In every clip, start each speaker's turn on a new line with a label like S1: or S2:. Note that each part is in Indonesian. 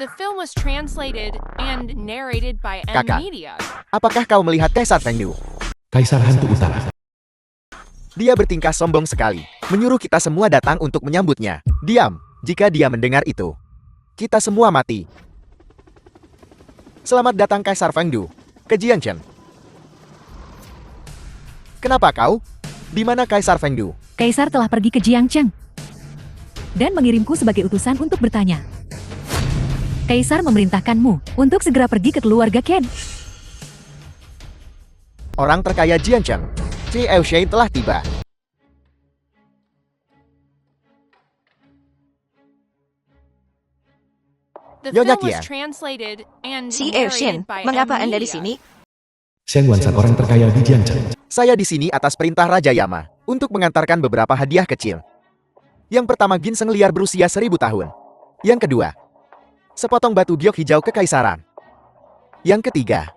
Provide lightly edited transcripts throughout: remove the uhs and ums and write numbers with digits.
S1: The film was translated and narrated by M
S2: Kakak.
S1: Media.
S2: Apakah kau melihat Kaisar Fengdu?
S3: Kaisar Hantu Utara.
S2: Dia bertingkah sombong sekali, menyuruh kita semua datang untuk menyambutnya. Diam, jika dia mendengar itu. Kita semua mati. Selamat datang Kaisar Fengdu, ke Jiangchen. Kenapa kau? Di mana Kaisar Fengdu?
S4: Kaisar telah pergi ke Jiangchen dan mengirimku sebagai utusan untuk bertanya. Kaisar memerintahkanmu untuk segera pergi ke keluarga Ken.
S2: Orang terkaya Jiangchen, Xie Eushay telah tiba.
S1: The
S2: Nyonya
S1: film was
S2: Kia.
S1: translated and
S5: Si
S1: narrated
S5: Eushin,
S1: by
S5: mengapa
S1: M
S5: Anda di
S1: Media.
S5: sini?
S3: Shen Wansan orang terkaya di Jiangchen.
S2: Saya di sini atas perintah Raja Yama, untuk mengantarkan beberapa hadiah kecil. Yang pertama ginseng liar berusia 1000 tahun. Yang kedua, sepotong batu giok hijau kekaisaran. Yang ketiga,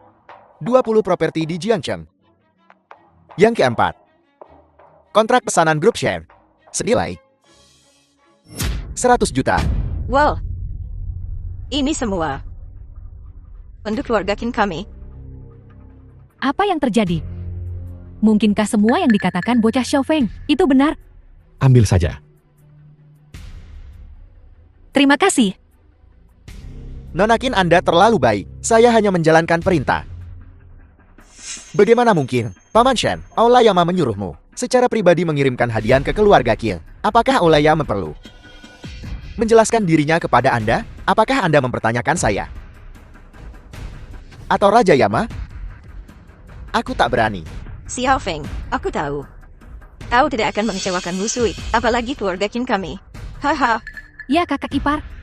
S2: 20 properti di Jiangchen. Yang keempat, kontrak pesanan grup share, senilai 100 juta.
S5: Wow. Ini semua untuk keluarga Kin kami.
S4: Apa yang terjadi? Mungkinkah semua yang dikatakan bocah Xiaofeng itu benar?
S3: Ambil saja.
S4: Terima kasih.
S2: Nona Qin, Anda terlalu baik. Saya hanya menjalankan perintah. Bagaimana mungkin, Paman Shen, Aulaya menyuruhmu secara pribadi mengirimkan hadiah ke keluarga Qin? Apakah Aulaya perlu menjelaskan dirinya kepada Anda? Apakah Anda mempertanyakan saya? Atau Raja Yama? Aku tak berani.
S5: Xiao Feng, aku tahu. Kau tidak akan mengecewakan musuh, apalagi keluarga Kin kami. Haha.
S4: Ya kakak ipar.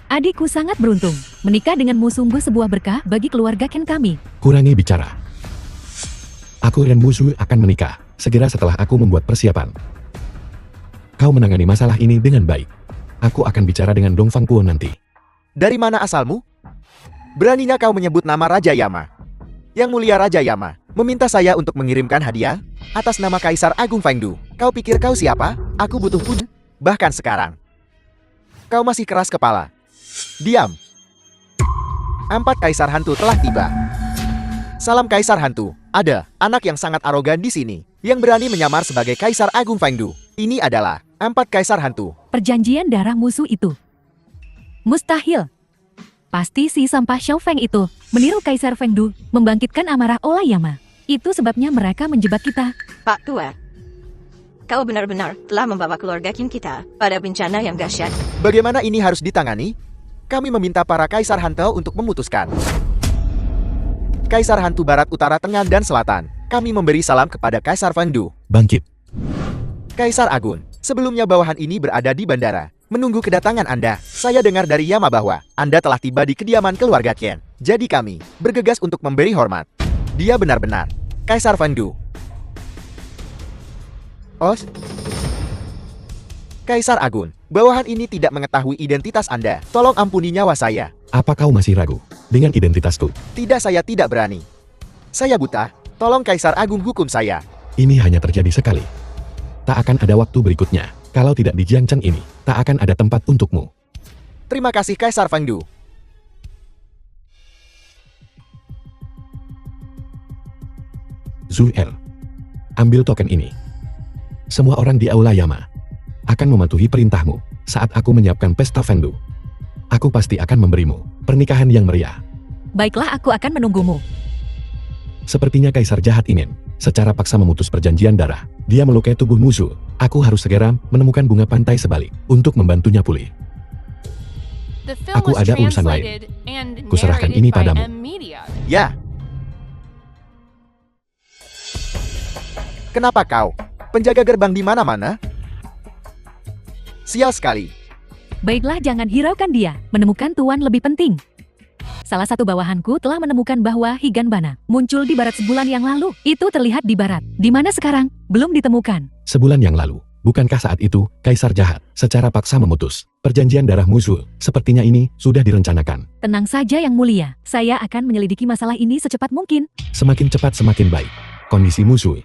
S4: Adikku sangat beruntung. Menikah denganmu sungguh sebuah berkah bagi keluarga Ken kami.
S3: Kurangi bicara. Aku dan Musu akan menikah segera setelah aku membuat persiapan. Kau menangani masalah ini dengan baik. Aku akan bicara dengan Dong Fangpuo nanti.
S2: Dari mana asalmu? Beraninya kau menyebut nama Raja Yama? Yang mulia Raja Yama meminta saya untuk mengirimkan hadiah atas nama Kaisar Agung Fengdu. Kau pikir kau siapa? Aku butuh pujian. Bahkan sekarang, kau masih keras kepala. Diam. 4 Kaisar Hantu telah tiba. Salam Kaisar Hantu. Ada anak yang sangat arogan di sini yang berani menyamar sebagai Kaisar Agung Fengdu. Ini adalah 4 Kaisar Hantu.
S4: Perjanjian darah musuh itu. Mustahil. Pasti si sampah Xiaofeng itu meniru Kaisar Fengdu, membangkitkan amarah Olayama. Itu sebabnya mereka menjebak kita.
S5: Pak Tua. Kau benar-benar telah membawa keluarga Kin kita pada bencana yang dahsyat.
S2: Bagaimana ini harus ditangani? Kami meminta para Kaisar Hantu untuk memutuskan. Kaisar Hantu Barat, Utara, Tengah, dan Selatan. Kami memberi salam kepada Kaisar Fengdu.
S3: Bangkit.
S2: Kaisar Agung, sebelumnya bawahan ini berada di bandara, menunggu kedatangan Anda. Saya dengar dari Yama bahwa Anda telah tiba di kediaman keluarga Ken. Jadi kami bergegas untuk memberi hormat. Dia benar-benar Kaisar Fengdu. Os? Kaisar Agung, bawahan ini tidak mengetahui identitas Anda. Tolong ampuni nyawa saya.
S3: Apa kau masih ragu dengan identitasku?
S2: Tidak, saya tidak berani. Saya buta. Tolong Kaisar Agung hukum saya.
S3: Ini hanya terjadi sekali. Tak akan ada waktu berikutnya. Kalau tidak di Jiangchen ini, tak akan ada tempat untukmu.
S2: Terima kasih Kaisar Fengdu.
S3: Zuel, ambil token ini. Semua orang di Aula Yama akan mematuhi perintahmu saat aku menyiapkan pesta Fengdu. Aku pasti akan memberimu pernikahan yang meriah.
S4: Baiklah, aku akan menunggumu.
S3: Sepertinya Kaisar jahat ingin secara paksa memutus perjanjian darah. Dia melukai tubuh musuh. Aku harus segera menemukan bunga pantai sebalik untuk membantunya pulih.
S1: The film
S3: Aku
S1: was
S3: ada urusan
S1: translated
S3: lain.
S1: and
S3: Kuserahkan
S1: narrated
S3: ini
S1: by
S3: padamu.
S1: M Media.
S2: Ya. Kenapa kau? Penjaga gerbang di mana-mana? Sial sekali.
S4: Baiklah, jangan hiraukan dia. Menemukan tuan lebih penting. Salah satu bawahanku telah menemukan bahwa Higanbana muncul di barat sebulan yang lalu. Itu terlihat di barat. Di mana sekarang? Belum ditemukan.
S3: Sebulan yang lalu, bukankah saat itu Kaisar jahat secara paksa memutus perjanjian darah musuh? Sepertinya ini sudah direncanakan.
S4: Tenang saja Yang Mulia. Saya akan menyelidiki masalah ini secepat mungkin.
S3: Semakin cepat semakin baik. Kondisi musuh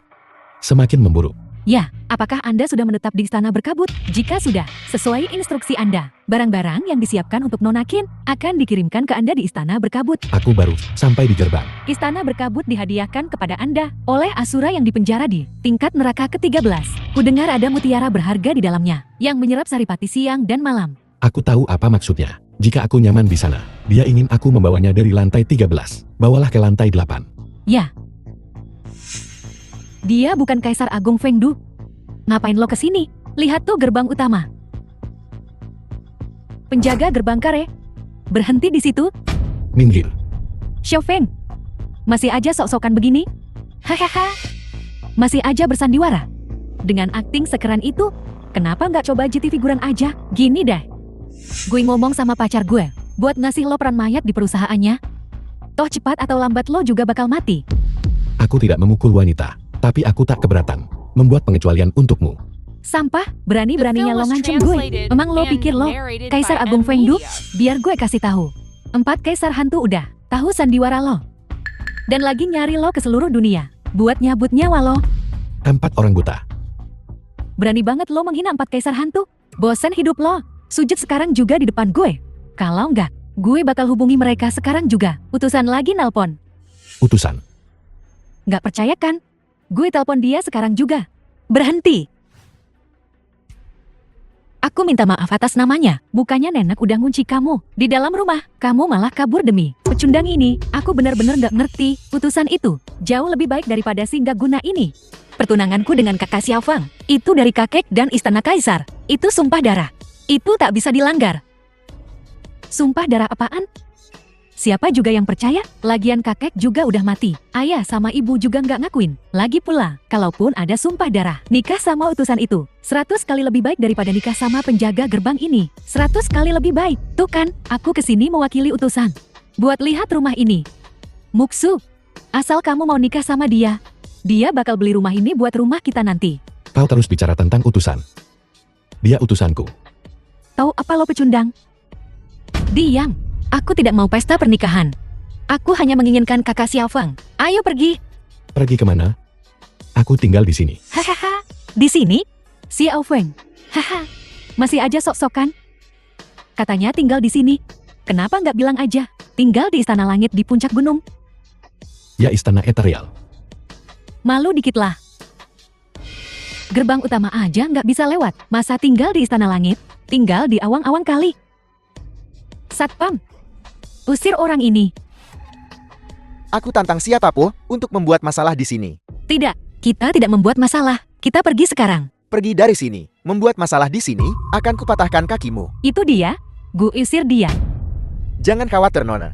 S3: semakin memburuk.
S4: Ya, apakah Anda sudah menetap di Istana Berkabut? Jika sudah, sesuai instruksi Anda, barang-barang yang disiapkan untuk Nona Qin akan dikirimkan ke Anda di Istana Berkabut.
S3: Aku baru sampai di gerbang.
S4: Istana Berkabut dihadiahkan kepada Anda oleh Asura yang dipenjara di tingkat neraka ke-13. Kudengar ada mutiara berharga di dalamnya, yang menyerap saripati siang dan malam.
S3: Aku tahu apa maksudnya. Jika aku nyaman di sana, dia ingin aku membawanya dari lantai 13. Bawalah ke lantai 8.
S4: Ya. Dia bukan Kaisar Agung Fengdu. Ngapain lo kesini? Lihat tuh gerbang utama. Penjaga gerbang kare. Berhenti di situ.
S3: Minggir.
S4: Xiao Feng. Masih aja sok-sokan begini? Hahaha. Masih aja bersandiwara. Dengan akting sekeren itu, kenapa nggak coba jadi figuran aja? Gini deh. Gue ngomong sama pacar gue, buat ngasih lo peran mayat di perusahaannya. Toh cepat atau lambat lo juga bakal mati.
S3: Aku tidak memukul wanita, tapi aku tak keberatan membuat pengecualian untukmu.
S4: Sampah, berani-beraninya lo ngancem gue. Emang lo pikir lo Kaisar Agung Fengdu? Biar gue kasih tahu. 4 kaisar hantu udah tahu sandiwara lo. Dan lagi nyari lo ke seluruh dunia buat nyabut nyawa lo.
S3: 4 orang buta.
S4: Berani banget lo menghina 4 kaisar hantu. Bosen hidup lo. Sujud sekarang juga di depan gue. Kalau enggak, gue bakal hubungi mereka sekarang juga. Utusan lagi nelpon.
S3: Utusan.
S4: Nggak percaya kan? Gue telepon dia sekarang juga. Berhenti. Aku minta maaf atas namanya. Bukannya nenek udah ngunci kamu di dalam rumah. Kamu malah kabur demi pecundang ini. Aku benar-benar nggak ngerti. Utusan itu jauh lebih baik daripada si nggak guna ini. Pertunanganku dengan kakak Xiao Feng. Itu dari kakek dan istana kaisar. Itu sumpah darah. Itu tak bisa dilanggar. Sumpah darah apaan? Siapa juga yang percaya? Lagian kakek juga udah mati. Ayah sama ibu juga nggak ngakuin. Lagi pula, kalaupun ada sumpah darah, nikah sama utusan itu 100 kali lebih baik daripada nikah sama penjaga gerbang ini. 100 kali lebih baik. Tuh kan, aku kesini mewakili utusan. Buat lihat rumah ini. Muksu, asal kamu mau nikah sama dia, dia bakal beli rumah ini buat rumah kita nanti.
S3: Kau terus bicara tentang utusan. Dia utusanku.
S4: Tahu apa lo pecundang? Diam. Aku tidak mau pesta pernikahan. Aku hanya menginginkan kakak Xiao Feng. Ayo pergi.
S3: Pergi kemana? Aku tinggal di sini.
S4: Hahaha. Di sini? Xiao Feng. Haha. Masih aja sok-sokan. Katanya tinggal di sini. Kenapa nggak bilang aja? Tinggal di istana langit di puncak gunung.
S3: Ya istana eterial.
S4: Malu dikit lah. Gerbang utama aja nggak bisa lewat. Masa tinggal di istana langit? Tinggal di awang-awang kali. Satpam, usir orang ini.
S2: Aku tantang siapapun untuk membuat masalah di sini.
S4: Tidak, kita tidak membuat masalah. Kita pergi sekarang.
S2: Pergi dari sini. Membuat masalah di sini, akan kupatahkan kakimu.
S4: Itu dia. Gue usir dia.
S2: Jangan khawatir, Nona.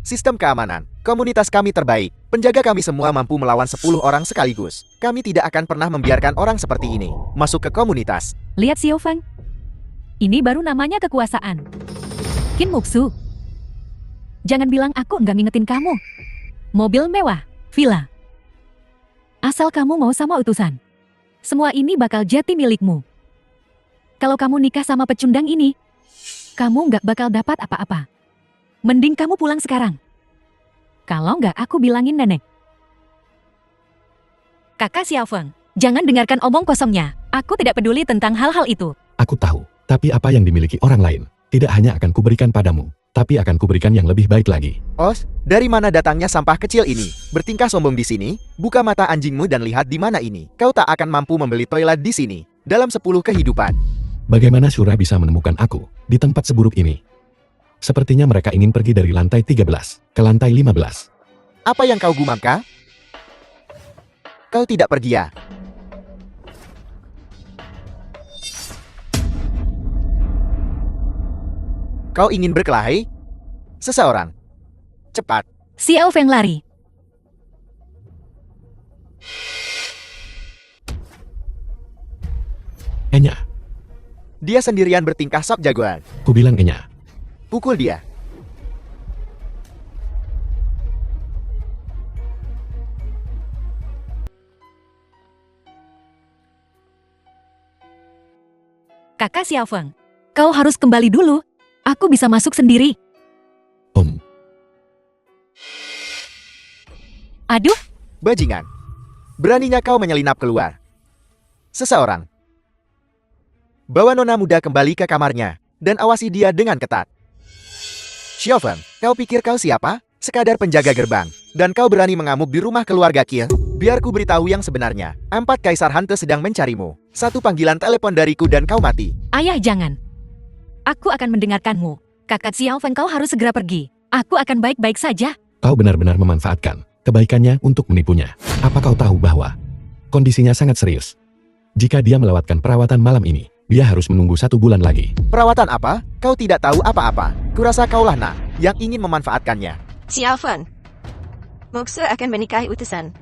S2: Sistem keamanan, komunitas kami terbaik. Penjaga kami semua mampu melawan 10 orang sekaligus. Kami tidak akan pernah membiarkan orang seperti ini masuk ke komunitas.
S4: Lihat Xiao Feng. Ini baru namanya kekuasaan. Qin Muksu. Jangan bilang aku nggak ngingetin kamu. Mobil mewah, villa. Asal kamu mau sama utusan, semua ini bakal jadi milikmu. Kalau kamu nikah sama pecundang ini, kamu nggak bakal dapat apa-apa. Mending kamu pulang sekarang. Kalau nggak aku bilangin nenek. Kakak Xiao Feng, jangan dengarkan omong kosongnya. Aku tidak peduli tentang hal-hal itu.
S3: Aku tahu, tapi apa yang dimiliki orang lain, tidak hanya akan kuberikan padamu, tapi akan kuberikan yang lebih baik lagi.
S2: Os, dari mana datangnya sampah kecil ini? Bertingkah sombong di sini? Buka mata anjingmu dan lihat di mana ini. Kau tak akan mampu membeli toilet di sini. Dalam 10 kehidupan.
S3: Bagaimana Shura bisa menemukan aku di tempat seburuk ini? Sepertinya mereka ingin pergi dari lantai 13 ke lantai 15.
S2: Apa yang kau gumamkan? Kau tidak pergi ya? Kau ingin berkelahi? Seseorang. Cepat.
S4: Xiao Feng lari.
S3: Enya,
S2: Dia sendirian bertingkah sok jagoan.
S3: kubilang Enya.
S2: Pukul dia.
S4: Kakak Xiao Feng, kau harus kembali dulu. Aku bisa masuk sendiri. Aduh,
S2: Bajingan. Beraninya kau menyelinap keluar. seseorang. Bawa nona muda kembali ke kamarnya, dan awasi dia dengan ketat. Xiaofeng, kau pikir kau siapa? Sekadar penjaga gerbang, dan kau berani mengamuk di rumah keluarga Qie? Biar ku beritahu yang sebenarnya. 4 kaisar hantu sedang mencarimu. 1 panggilan telepon dariku dan kau mati.
S4: Ayah jangan. Aku akan mendengarkanmu. Kakak Xiaofeng kau harus segera pergi. Aku akan baik-baik saja.
S3: Kau benar-benar memanfaatkan kebaikannya untuk menipunya. Apa kau tahu bahwa kondisinya sangat serius? Jika dia melewatkan perawatan malam ini, dia harus menunggu 1 bulan lagi.
S2: Perawatan apa? Kau tidak tahu apa-apa. Kurasa kaulah nak yang ingin memanfaatkannya.
S5: Xiaofeng. Moksu akan menikahi utusan.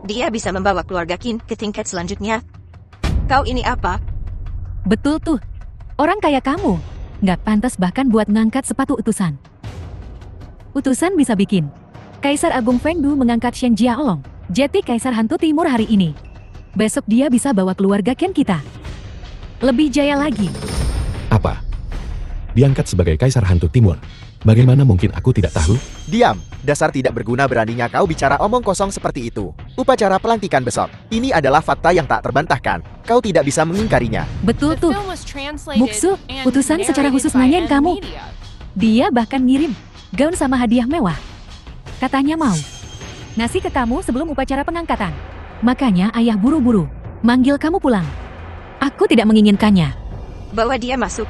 S5: Dia bisa membawa keluarga Qin ke tingkat selanjutnya. Kau ini apa?
S4: Betul tuh. Orang kayak kamu. Nggak pantas bahkan buat ngangkat sepatu utusan. Utusan bisa bikin. Kaisar Agung Fengdu mengangkat Shen Jiaolong jadi Kaisar Hantu Timur hari ini. Besok dia bisa bawa keluarga Qin kita lebih jaya lagi.
S3: Apa? Diangkat sebagai Kaisar Hantu Timur. Bagaimana mungkin aku tidak tahu?
S2: Diam, dasar tidak berguna beraninya kau bicara omong kosong seperti itu. Upacara pelantikan besok. Ini adalah fakta yang tak terbantahkan. Kau tidak bisa mengingkarinya.
S4: Betul
S1: The
S4: tuh.
S1: film was translated
S4: Muksu,
S1: and
S4: utusan secara
S1: narrated
S4: khusus
S1: by
S4: nanyain
S1: N
S4: kamu.
S1: Media.
S4: Dia bahkan ngirim gaun sama hadiah mewah. Katanya mau ngasih ke kamu sebelum upacara pengangkatan. Makanya ayah buru-buru manggil kamu pulang. Aku tidak menginginkannya.
S5: Bawa dia masuk.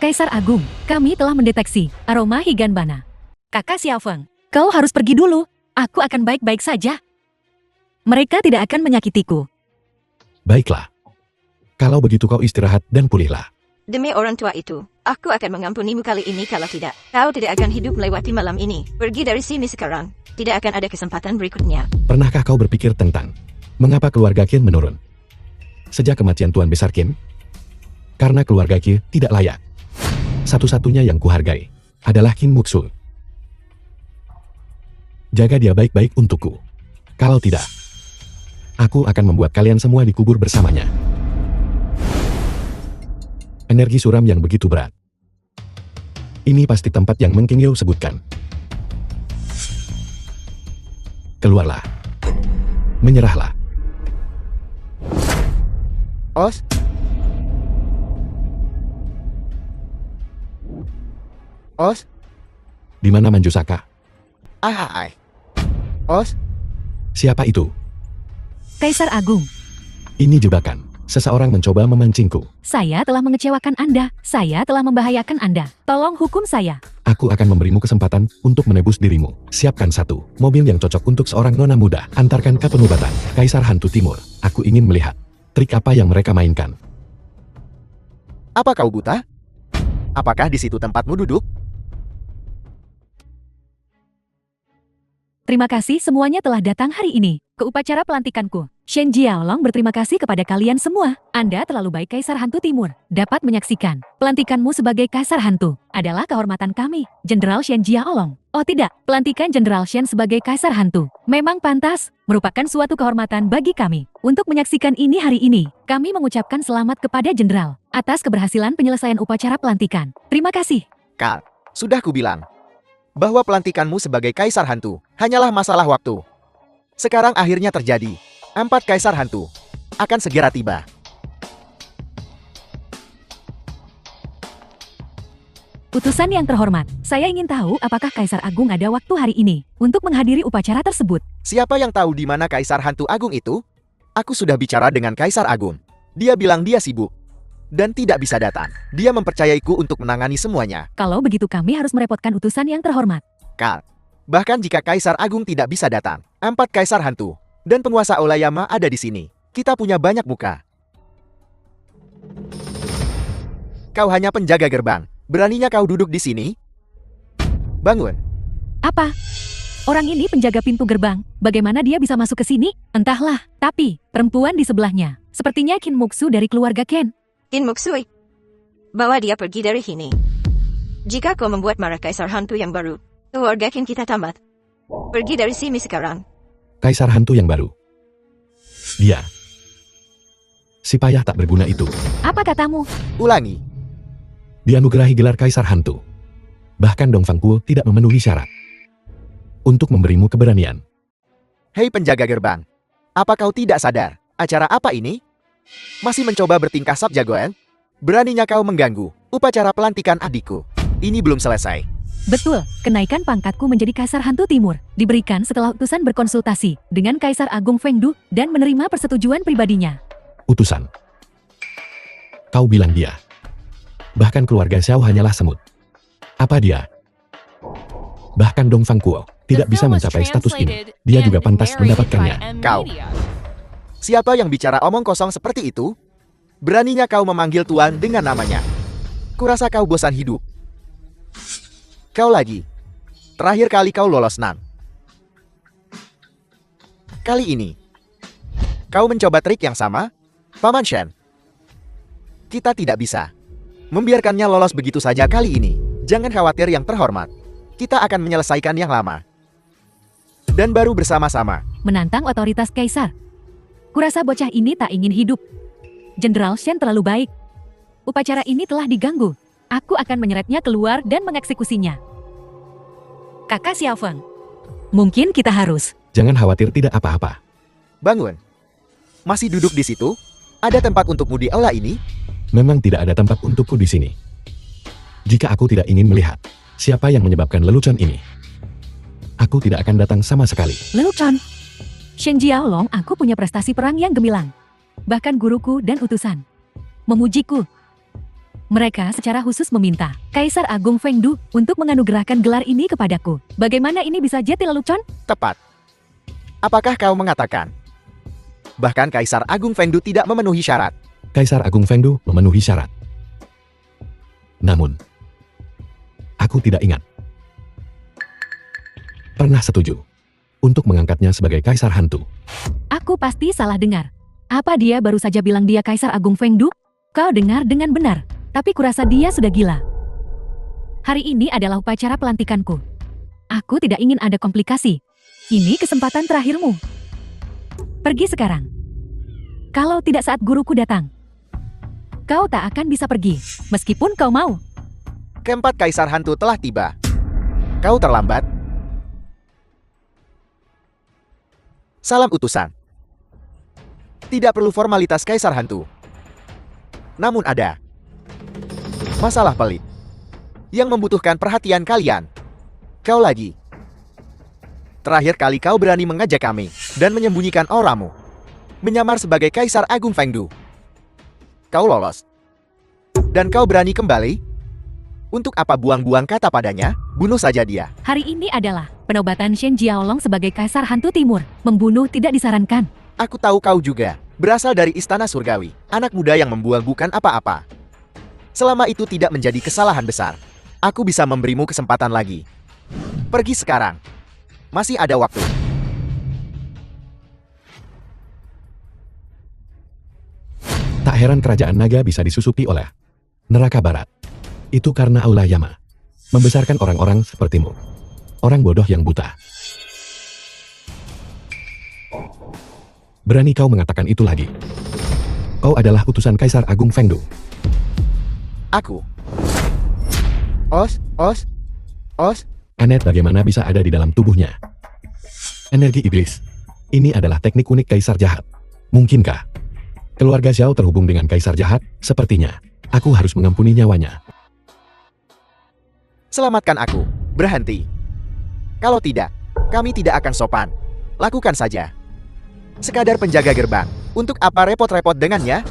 S4: Kaisar Agung, kami telah mendeteksi aroma higanbana. Kakak Xiaofeng, kau harus pergi dulu. Aku akan baik-baik saja. Mereka tidak akan menyakitiku.
S3: Baiklah. Kalau begitu kau istirahat dan pulihlah.
S5: Demi orang tua itu, aku akan mengampunimu kali ini kalau tidak. Kau tidak akan hidup melewati malam ini. Pergi dari sini sekarang. Tidak akan ada kesempatan berikutnya.
S3: Pernahkah kau berpikir tentang mengapa keluarga Qin menurun sejak kematian Tuan Besar Qin? Karena keluarga Qin tidak layak. Satu-satunya yang kuhargai adalah Qin Muksu. Jaga dia baik-baik untukku. Kalau tidak, aku akan membuat kalian semua dikubur bersamanya. Energi suram yang begitu berat. Ini pasti tempat yang Meng Qingyou sebutkan. Keluarlah. Menyerahlah.
S2: Os? Os?
S3: Di mana Manjusaka?
S2: Ahai. Os?
S3: Siapa itu?
S4: Kaisar Agung,
S3: Ini jebakan. Seseorang mencoba memancingku.
S4: saya telah mengecewakan Anda. Saya telah membahayakan Anda. Tolong hukum saya.
S3: Aku akan memberimu kesempatan untuk menebus dirimu. Siapkan 1 mobil yang cocok untuk seorang nona muda. Antarkan ke penobatan Kaisar Hantu Timur. Aku ingin melihat trik apa yang mereka mainkan.
S2: Apa kau buta? Apakah di situ tempatmu duduk?
S4: Terima kasih semuanya telah datang hari ini ke upacara pelantikanku. Shen Jiaolong berterima kasih kepada kalian semua. Anda terlalu baik Kaisar Hantu Timur. Dapat menyaksikan pelantikanmu sebagai Kaisar Hantu adalah kehormatan kami, Jenderal Shen Jiaolong. Oh tidak, pelantikan Jenderal Shen sebagai Kaisar Hantu memang pantas, merupakan suatu kehormatan bagi kami. Untuk menyaksikan ini hari ini, kami mengucapkan selamat kepada Jenderal atas keberhasilan penyelesaian upacara pelantikan. Terima kasih.
S2: Kal, sudah kubilang bahwa pelantikanmu sebagai Kaisar Hantu hanyalah masalah waktu. Sekarang akhirnya terjadi. 4 Kaisar Hantu akan segera tiba.
S4: Utusan yang terhormat, saya ingin tahu apakah Kaisar Agung ada waktu hari ini untuk menghadiri upacara tersebut.
S2: Siapa yang tahu di mana Kaisar Hantu Agung itu? Aku sudah bicara dengan Kaisar Agung. Dia bilang dia sibuk dan tidak bisa datang. Dia mempercayaiku untuk menangani semuanya.
S4: Kalau begitu kami harus merepotkan utusan yang terhormat.
S2: Kal, bahkan jika Kaisar Agung tidak bisa datang, 4 Kaisar Hantu dan penguasa Olayama ada di sini. Kita punya banyak muka. Kau hanya penjaga gerbang. Beraninya kau duduk di sini? Bangun.
S4: Apa? Orang ini penjaga pintu gerbang. Bagaimana dia bisa masuk ke sini? Entahlah. Tapi, perempuan di sebelahnya. Sepertinya Qin Muksu dari keluarga Ken.
S5: Qin Muksui. Bawa dia pergi dari sini. Jika kau membuat marah Kaisar Hantu yang baru, keluarga Qin kita tamat. Pergi dari sini sekarang.
S3: Kaisar Hantu yang baru. Dia. Si payah tak berguna itu.
S4: Apa katamu?
S2: Ulangi.
S3: Dianugerahi gelar Kaisar Hantu. Bahkan Dong Fangkuo tidak memenuhi syarat untuk memberimu keberanian.
S2: Hei penjaga gerbang. Apa kau tidak sadar? Acara apa ini? Masih mencoba bertingkah sab jagoan? Beraninya kau mengganggu upacara pelantikan adikku. Ini belum selesai.
S4: Betul, kenaikan pangkatku menjadi Kaisar Hantu Timur diberikan setelah utusan berkonsultasi dengan Kaisar Agung Fengdu dan menerima persetujuan pribadinya.
S3: Utusan. Kau bilang dia. Bahkan keluarga Xiao hanyalah semut. Apa dia? Bahkan Dong Fangkuo tidak bisa mencapai status ini. Dia juga pantas mendapatkannya.
S2: Kau. Siapa yang bicara omong kosong seperti itu? Beraninya kau memanggil Tuan dengan namanya. Kurasa kau bosan hidup. Kau lagi. Terakhir kali kau lolos Nan. Kali ini. Kau mencoba trik yang sama? Paman Shen. Kita tidak bisa membiarkannya lolos begitu saja kali ini. Jangan khawatir yang terhormat. Kita akan menyelesaikan yang lama. Dan baru bersama-sama.
S4: Menantang otoritas Kaisar. Kurasa bocah ini tak ingin hidup. Jenderal Shen terlalu baik. Upacara ini telah diganggu. Aku akan menyeretnya keluar dan mengeksekusinya. Kakak Xiaofeng. Mungkin kita harus.
S3: Jangan khawatir tidak apa-apa.
S2: Bangun. Masih duduk di situ? Ada tempat untukmu di aula ini?
S3: Memang tidak ada tempat untukku di sini. Jika aku tidak ingin melihat siapa yang menyebabkan lelucon ini, aku tidak akan datang sama sekali.
S4: Lelucon. Shen Jiaolong, aku punya prestasi perang yang gemilang. Bahkan guruku dan utusan memujiku. Mereka secara khusus meminta Kaisar Agung Fengdu untuk menganugerahkan gelar ini kepadaku. Bagaimana ini bisa jadi lelucon?
S2: Tepat. Apakah kau mengatakan? Bahkan Kaisar Agung Fengdu tidak memenuhi syarat.
S3: Kaisar Agung Fengdu memenuhi syarat. Namun, aku tidak ingat pernah setuju untuk mengangkatnya sebagai Kaisar Hantu.
S4: Aku pasti salah dengar. Apa dia baru saja bilang dia Kaisar Agung Fengdu? Kau dengar dengan benar. Tapi kurasa dia sudah gila. Hari ini adalah upacara pelantikanku. Aku tidak ingin ada komplikasi. Ini kesempatan terakhirmu. Pergi sekarang. Kalau tidak saat guruku datang, kau tak akan bisa pergi, meskipun kau mau.
S2: Keempat Kaisar Hantu telah tiba. Kau terlambat. Salam utusan. Tidak perlu formalitas Kaisar Hantu. Namun ada masalah pelik yang membutuhkan perhatian kalian. Kau lagi. Terakhir kali kau berani mengajak kami dan menyembunyikan auramu. Menyamar sebagai Kaisar Agung Fengdu. Kau lolos. Dan kau berani kembali? Untuk apa buang-buang kata padanya? Bunuh saja dia.
S4: Hari ini adalah penobatan Shen Jiaolong sebagai Kaisar Hantu Timur. Membunuh tidak disarankan.
S2: Aku tahu kau juga. Berasal dari Istana Surgawi. Anak muda yang membuang bukan apa-apa. Selama itu tidak menjadi kesalahan besar, aku bisa memberimu kesempatan lagi. Pergi sekarang. Masih ada waktu.
S3: Tak heran kerajaan naga bisa disusupi oleh neraka barat. Itu karena Aula Yama membesarkan orang-orang sepertimu. Orang bodoh yang buta. Berani kau mengatakan itu lagi. Kau adalah utusan Kaisar Agung Fengdu.
S2: Aku. Os.
S3: Anet bagaimana bisa ada di dalam tubuhnya? Energi iblis. Ini adalah teknik unik Kaisar Jahat. Mungkinkah keluarga Xiao terhubung dengan Kaisar Jahat? Sepertinya. Aku harus mengampuni nyawanya.
S2: Selamatkan aku. Berhenti. Kalau tidak, kami tidak akan sopan. Lakukan saja. Sekadar penjaga gerbang. Untuk apa repot-repot dengannya?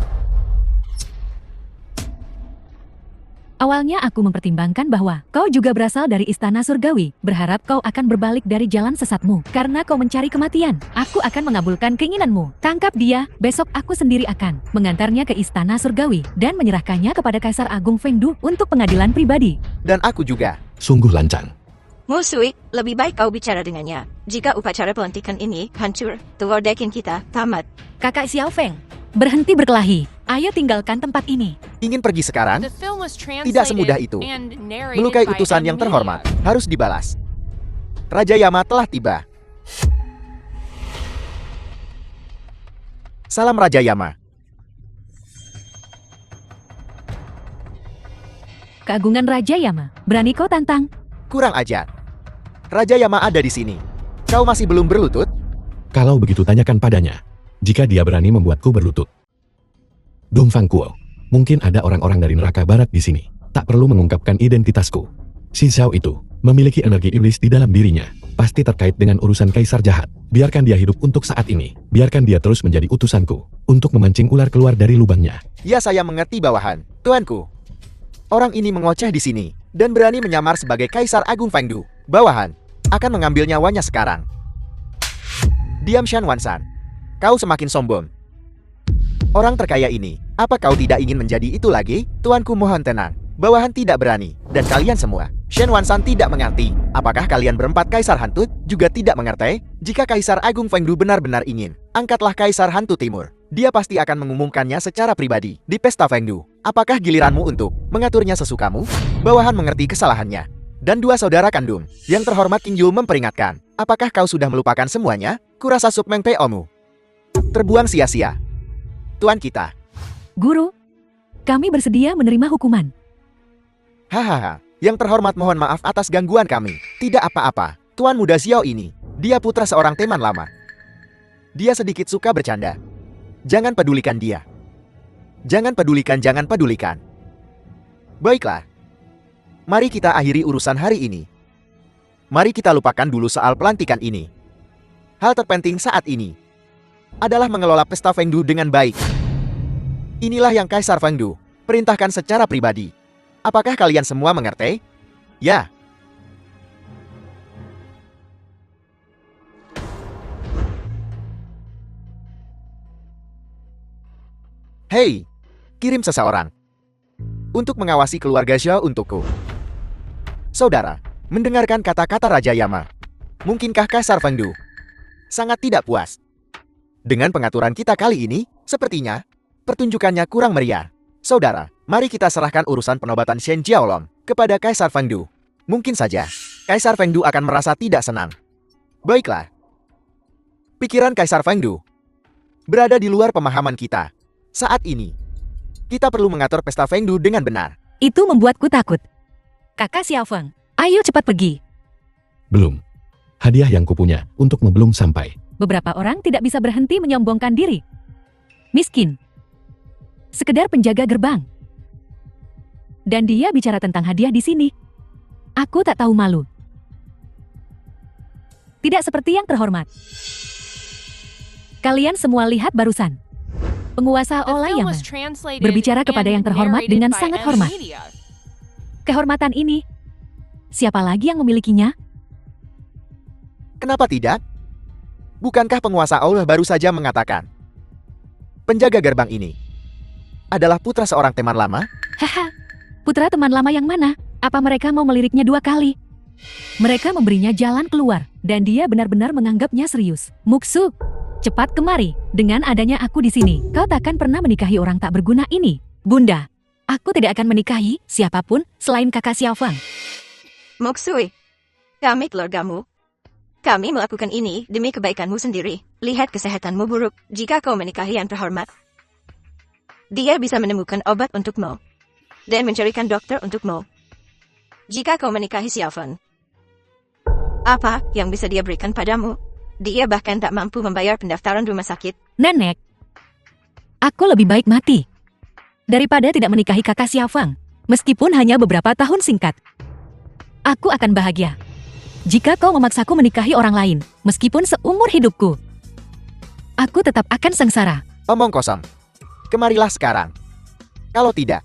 S4: Awalnya aku mempertimbangkan bahwa kau juga berasal dari Istana Surgawi, berharap kau akan berbalik dari jalan sesatmu. Karena kau mencari kematian, aku akan mengabulkan keinginanmu. Tangkap dia, besok aku sendiri akan mengantarnya ke Istana Surgawi dan menyerahkannya kepada Kaisar Agung Fengdu untuk pengadilan pribadi.
S2: Dan aku juga.
S3: Sungguh lancang.
S5: Musui, lebih baik kau bicara dengannya. Jika upacara pelantikan ini hancur, telur dekin kita tamat.
S4: Kakak Xiaofeng, berhenti berkelahi. Ayo tinggalkan tempat ini.
S2: Ingin pergi sekarang?
S1: The film was
S2: Tidak semudah
S1: translated
S2: itu.
S1: and narrated
S2: Melukai
S1: by
S2: utusan yang
S1: M.
S2: terhormat
S1: Media.
S2: harus dibalas. Raja Yama telah tiba. Salam Raja Yama.
S4: Keagungan Raja Yama, berani kau tantang?
S2: Kurang ajar. Raja Yama ada di sini. Kau masih belum berlutut?
S3: Kalau begitu tanyakan padanya. Jika dia berani membuatku berlutut. Dongfang Kuo, mungkin ada orang-orang dari neraka barat di sini. Tak perlu mengungkapkan identitasku. Si Zhao itu memiliki energi iblis di dalam dirinya. Pasti terkait dengan urusan kaisar jahat. Biarkan dia hidup untuk saat ini. Biarkan dia terus menjadi utusanku. Untuk memancing ular keluar dari lubangnya.
S2: Ya, saya mengerti bawahan, tuanku. Orang ini mengoceh di sini dan berani menyamar sebagai Kaisar Agung Fengdu. Bawahan akan mengambil nyawanya sekarang. Diam Shan Wansan. Kau semakin sombong. Orang terkaya ini, apa kau tidak ingin menjadi itu lagi? Tuanku mohon tenang. Bawahan tidak berani, dan kalian semua. Shen Wansan tidak mengerti. Apakah kalian berempat Kaisar Hantu juga tidak mengerti? Jika Kaisar Agung Fengdu benar-benar ingin, angkatlah Kaisar Hantu Timur. Dia pasti akan mengumumkannya secara pribadi di Pesta Fengdu. Apakah giliranmu untuk mengaturnya sesukamu? Bawahan mengerti kesalahannya. Dan dua saudara kandung, yang terhormat King Yu memperingatkan. Apakah kau sudah melupakan semuanya? Kurasa Sukmeng P.O.mu terbuang sia-sia. Tuan kita.
S4: Guru, kami bersedia menerima hukuman.
S2: Hahaha, yang terhormat mohon maaf atas gangguan kami. Tidak apa-apa, Tuan muda Xiao ini. Dia putra seorang teman lama. Dia sedikit suka bercanda. Jangan pedulikan dia. Jangan pedulikan. Baiklah. Mari kita akhiri urusan hari ini. Mari kita lupakan dulu soal pelantikan ini. Hal terpenting saat ini adalah mengelola Pesta Fengdu dengan baik. Inilah yang Kaisar Fengdu perintahkan secara pribadi. Apakah kalian semua mengerti? Ya. Hei, kirim seseorang untuk mengawasi keluarga Xiao untukku. Saudara, mendengarkan kata-kata Raja Yama. Mungkinkah Kaisar Fengdu sangat tidak puas dengan pengaturan kita kali ini? Sepertinya pertunjukannya kurang meriah. Saudara, mari kita serahkan urusan penobatan Shen Jiaolong kepada Kaisar Fengdu. Mungkin saja Kaisar Fengdu akan merasa tidak senang. Baiklah. Pikiran Kaisar Fengdu berada di luar pemahaman kita. Saat ini, kita perlu mengatur Pesta Fengdu dengan benar.
S4: Itu membuatku takut. Kakak Xiaofeng, ayo cepat pergi.
S3: Belum. Hadiah yang kupunya untukmu belum sampai.
S4: Beberapa orang tidak bisa berhenti menyombongkan diri. Miskin. Sekedar penjaga gerbang. Dan dia bicara tentang hadiah di sini. Aku tak tahu malu. Tidak seperti yang terhormat. Kalian semua lihat barusan. Penguasa
S1: The
S4: Olay
S1: film
S4: Yama
S1: was translated
S4: berbicara kepada
S1: and
S4: yang terhormat
S1: narrated
S4: dengan
S1: by
S4: sangat
S1: M
S4: hormat.
S1: Media.
S4: Kehormatan ini, siapa lagi yang memilikinya?
S2: Kenapa tidak? Bukankah penguasa Allah baru saja mengatakan penjaga gerbang ini adalah putra seorang teman lama?
S4: Haha, putra teman lama yang mana? Apa mereka mau meliriknya 2 kali? Mereka memberinya jalan keluar, dan dia benar-benar menganggapnya serius. Muksu, cepat kemari. Dengan adanya aku di sini, kau takkan pernah menikahi orang tak berguna ini. Bunda, aku tidak akan menikahi siapapun selain kakak Xiaofeng.
S5: Moksui, kami keluargamu. Kami melakukan ini demi kebaikanmu sendiri. Lihat kesehatanmu buruk. Jika kau menikahi yang terhormat, dia bisa menemukan obat untukmu dan mencarikan dokter untukmu. Jika kau menikahi Xiaofeng, apa yang bisa dia berikan padamu? Dia bahkan tak mampu membayar pendaftaran rumah sakit.
S4: Nenek, aku lebih baik mati daripada tidak menikahi kakak Xiaofeng, meskipun hanya beberapa tahun singkat. Aku akan bahagia jika kau memaksaku menikahi orang lain, meskipun seumur hidupku. Aku tetap akan sengsara.
S2: Omong kosong. Kemarilah sekarang. Kalau tidak,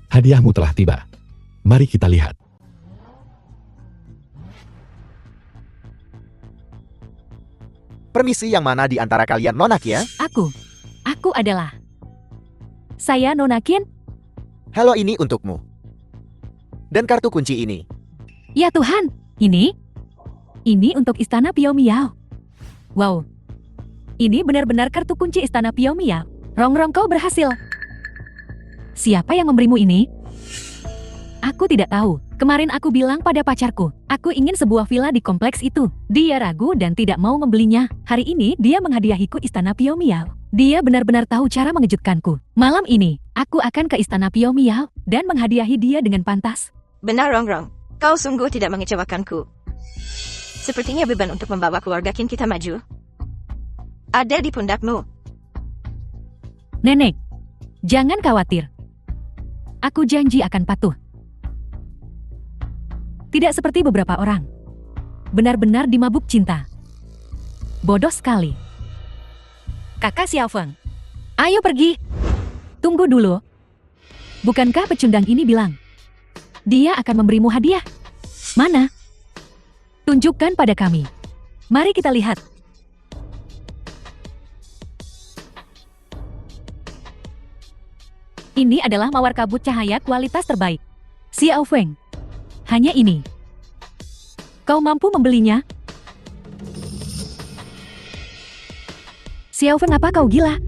S3: Hadiahmu telah tiba. Mari kita lihat.
S2: permisi, yang mana di antara kalian Nona Kia?
S4: Aku adalah. Saya Nona Qin.
S2: Halo, ini untukmu. Dan kartu kunci ini.
S4: Ya Tuhan, ini untuk Istana Piao Miao. Wow, ini benar-benar kartu kunci Istana Piao Miao. Rongrong, kau berhasil. Siapa yang memberimu ini? Aku tidak tahu. Kemarin aku bilang pada pacarku, aku ingin sebuah villa di kompleks itu. Dia ragu dan tidak mau membelinya. Hari ini dia menghadiahiku Istana Piao Miao. Dia benar-benar tahu cara mengejutkanku. Malam ini, aku akan ke Istana Piao Miao dan menghadiahi dia dengan pantas.
S5: Benar, Rongrong. Kau sungguh tidak mengecewakanku. Sepertinya beban untuk membawa keluarga Qin kita maju ada di pundakmu.
S4: Nenek, jangan khawatir. Aku janji akan patuh. Tidak seperti beberapa orang. Benar-benar dimabuk cinta. Bodoh sekali. Kakak Xiaofeng, ayo pergi. Tunggu dulu. Bukankah pecundang ini bilang dia akan memberimu hadiah? Mana? Tunjukkan pada kami. Mari kita lihat. Ini adalah mawar kabut cahaya kualitas terbaik. Xiaofeng. Hanya ini. Kau mampu membelinya? Xiaofeng, apa kau gila?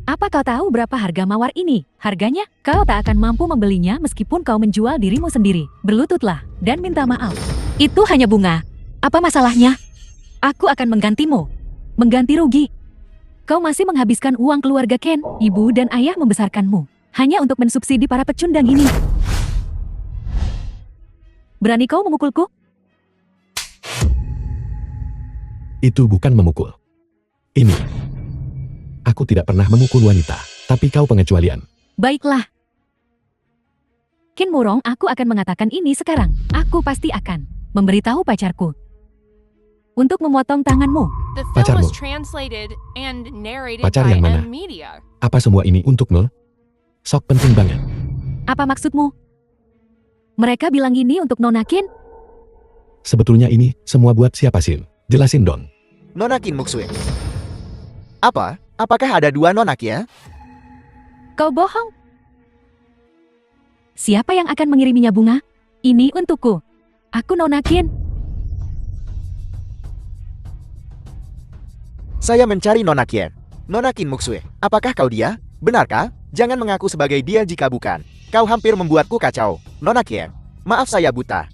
S4: Apa kau tahu berapa harga mawar ini? Harganya? Kau tak akan mampu membelinya meskipun kau menjual dirimu sendiri. Berlututlah dan minta maaf. Itu hanya bunga. Apa masalahnya? Aku akan menggantimu. Mengganti rugi. Kau masih menghabiskan uang keluarga Ken, ibu dan ayah membesarkanmu. Hanya untuk mensubsidi para pecundang ini. Berani kau memukulku?
S3: Itu bukan memukul. Ini. Aku tidak pernah memukul wanita, tapi kau pengecualian.
S4: Baiklah. Qin Murong, aku akan mengatakan ini sekarang. Aku pasti akan memberitahu pacarku untuk memotong tanganmu.
S1: The film
S3: Pacarmu.
S1: was translated and narrated
S3: Pacar
S1: by
S3: yang mana?
S1: M Media.
S3: Apa semua ini untukmu? Sok penting banget.
S4: Apa maksudmu? Mereka bilang ini untuk Nona Qin?
S3: Sebetulnya ini semua buat siapa sih? Jelasin dong.
S2: Nona Qin Muxue. Apa? Apakah ada dua Nona Qin?
S4: Kau bohong. Siapa yang akan mengiriminya bunga? Ini untukku. Aku Nona Qin.
S2: Saya mencari Nona Qin. Nona Qin Muxue. Apakah kau dia? Benarkah? Jangan mengaku sebagai dia jika bukan. Kau hampir membuatku kacau. Nona Qin. Maaf, saya buta.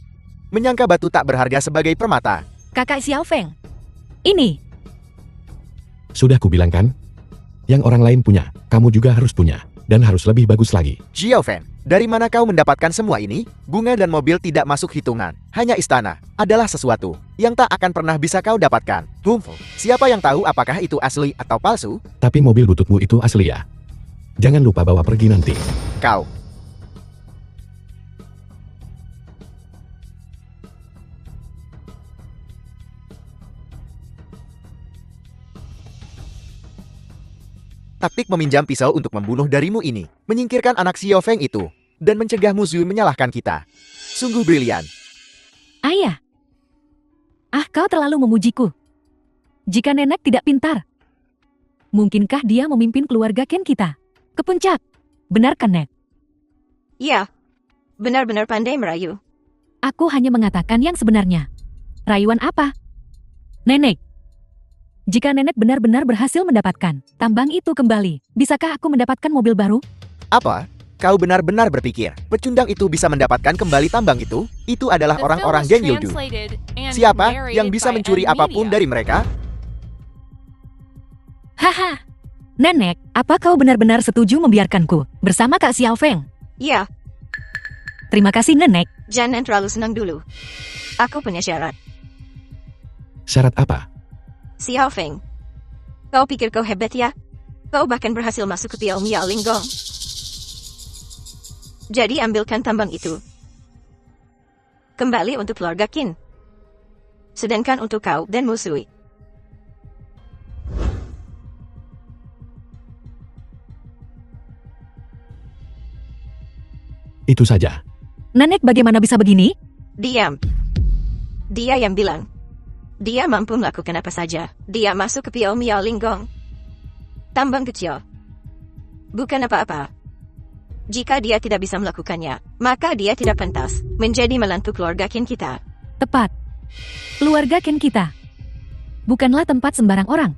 S2: Menyangka batu tak berharga sebagai permata.
S4: Kakak Xiaofeng. Ini.
S3: Sudah kubilang kan? Yang orang lain punya, kamu juga harus punya. Dan harus lebih bagus lagi.
S2: Xiaofeng, dari mana kau mendapatkan semua ini? Bunga dan mobil tidak masuk hitungan. Hanya istana adalah sesuatu yang tak akan pernah bisa kau dapatkan. Siapa yang tahu apakah itu asli atau palsu?
S3: Tapi mobil bututmu itu asli ya? Jangan lupa bawa pergi nanti.
S2: Kau. Taktik meminjam pisau untuk membunuh darimu ini, menyingkirkan anak Xiaofeng itu, dan mencegah Muzui menyalahkan kita. Sungguh brilian.
S4: Ayah. Ah, kau terlalu memujiku. Jika nenek tidak pintar, mungkinkah dia memimpin keluarga Ken kita ke puncak? Benar kan, Nek?
S5: Ya, benar-benar pandai merayu.
S4: Aku hanya mengatakan yang sebenarnya. Rayuan apa? Nenek. Jika nenek benar-benar berhasil mendapatkan tambang itu kembali, bisakah aku mendapatkan mobil baru?
S2: Apa? Kau benar-benar berpikir pecundang itu bisa mendapatkan kembali tambang itu? Itu adalah
S1: The film
S2: orang-orang
S1: was
S2: Geng Yodu.
S1: translated and
S2: Siapa
S1: narrated
S2: yang bisa
S1: by
S2: mencuri
S1: M
S2: apapun
S1: Media.
S2: dari mereka?
S4: Haha. Nenek, apa kau benar-benar setuju membiarkanku bersama Kak Xiaofeng?
S5: Ya,
S4: Terima kasih, Nenek.
S5: jangan terlalu senang dulu. Aku punya syarat.
S3: Syarat apa?
S5: Xiaofeng, kau pikir kau hebat ya? Kau bahkan berhasil masuk ke Piao Miao Linggong. Jadi ambilkan tambang itu. Kembali untuk keluarga Qin. Sedangkan untuk kau dan Musui.
S3: Itu saja.
S4: Nenek, bagaimana bisa begini?
S5: Diam. Dia yang bilang. Dia mampu melakukan apa saja. Dia masuk ke Piao Miao Linggong. Tambang kecil. Bukan apa-apa. Jika dia tidak bisa melakukannya, maka dia tidak pantas menjadi menantu keluarga Qin kita.
S4: Tepat. Keluarga Ken kita bukanlah tempat sembarang orang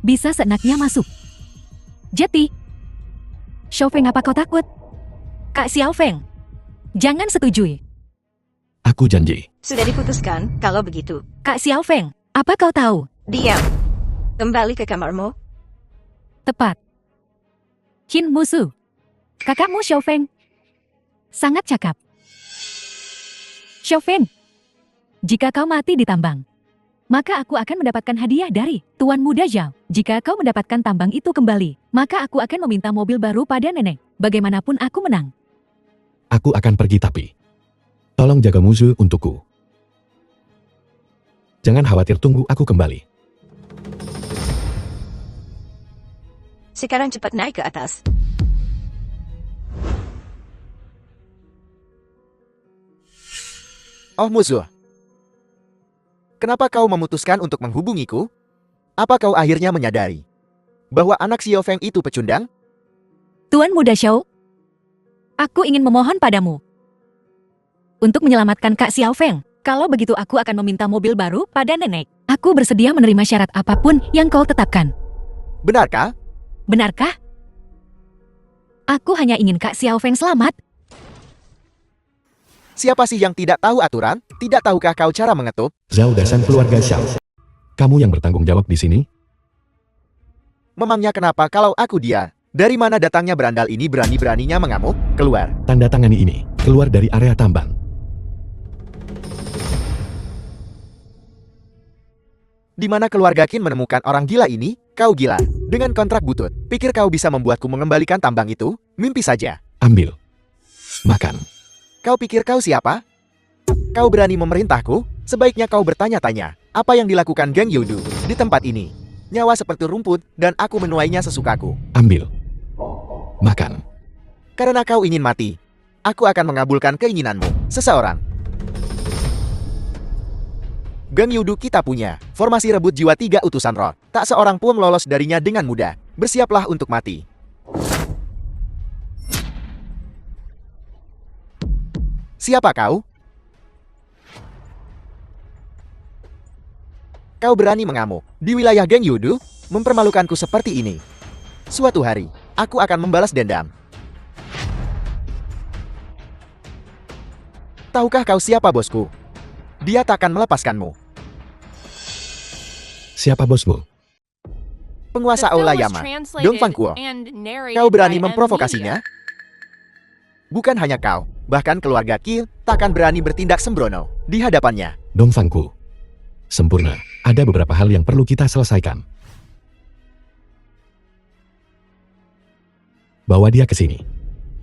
S4: bisa seenaknya masuk. Jeti. Xiaofeng, apa kau takut? Kak Xiaofeng, jangan setujui.
S3: Aku janji.
S5: Sudah diputuskan, kalau begitu.
S4: Kak Xiaofeng, apa kau tahu?
S5: Diam. Kembali ke kamarmu.
S4: Tepat. Qin Musu. Kakakmu Xiaofeng. Sangat cakap. Xiaofeng. Jika kau mati di tambang, maka aku akan mendapatkan hadiah dari Tuan Muda Zhao. Jika kau mendapatkan tambang itu kembali, maka aku akan meminta mobil baru pada nenek. Bagaimanapun aku menang.
S3: Aku akan pergi tapi tolong jaga musuh untukku. Jangan khawatir, tunggu aku kembali.
S5: Sekarang cepat naik ke atas.
S2: Oh musuh. Kenapa kau memutuskan untuk menghubungiku? Apa kau akhirnya menyadari bahwa anak Xiao Feng itu pecundang?
S4: Tuan Muda Zhao, aku ingin memohon padamu untuk menyelamatkan Kak Xiao Feng. Kalau begitu aku akan meminta mobil baru pada nenek. Aku bersedia menerima syarat apapun yang kau tetapkan.
S2: Benarkah?
S4: Benarkah? Aku hanya ingin Kak Xiao Feng selamat.
S2: Siapa sih yang tidak tahu aturan? Tidak tahukah kau cara mengetuk?
S3: Zhao dan keluarga Xiao. Kamu yang bertanggung jawab di sini?
S2: Memangnya kenapa kalau aku dia? Dari mana datangnya berandal ini berani-beraninya mengamuk? Keluar.
S3: Tanda tangani ini. Keluar dari area tambang.
S2: Di mana keluarga Qin menemukan orang gila ini? Kau gila. Dengan kontrak butut. Pikir kau bisa membuatku mengembalikan tambang itu? Mimpi saja.
S3: Ambil. Makan.
S2: Kau pikir kau siapa? Kau berani memerintahku? Sebaiknya kau bertanya-tanya. Apa yang dilakukan Geng Youdu di tempat ini? Nyawa seperti rumput, dan aku menuainya sesukaku.
S3: Ambil. Makan.
S2: Karena kau ingin mati, aku akan mengabulkan keinginanmu. Seseorang. Geng Youdu kita punya formasi rebut jiwa 3 utusan roh. Tak seorang pun lolos darinya dengan mudah. Bersiaplah untuk mati. Siapa kau? Kau berani mengamuk di wilayah Geng Youdu, mempermalukanku seperti ini. Suatu hari, aku akan membalas dendam. Tahukah kau siapa bosku? Dia takkan melepaskanmu.
S3: Siapa bosmu?
S2: Penguasa
S1: The film
S2: Aula
S1: was
S2: Yama,
S1: translated
S2: Dong Fangguo.
S1: and narrated
S2: Kau berani
S1: by M.
S2: memprovokasinya? Bukan hanya kau, bahkan keluarga Qin takkan berani bertindak sembrono di hadapannya.
S3: Dong Fangku. Sempurna. Ada beberapa hal yang perlu kita selesaikan. Bawa dia ke sini.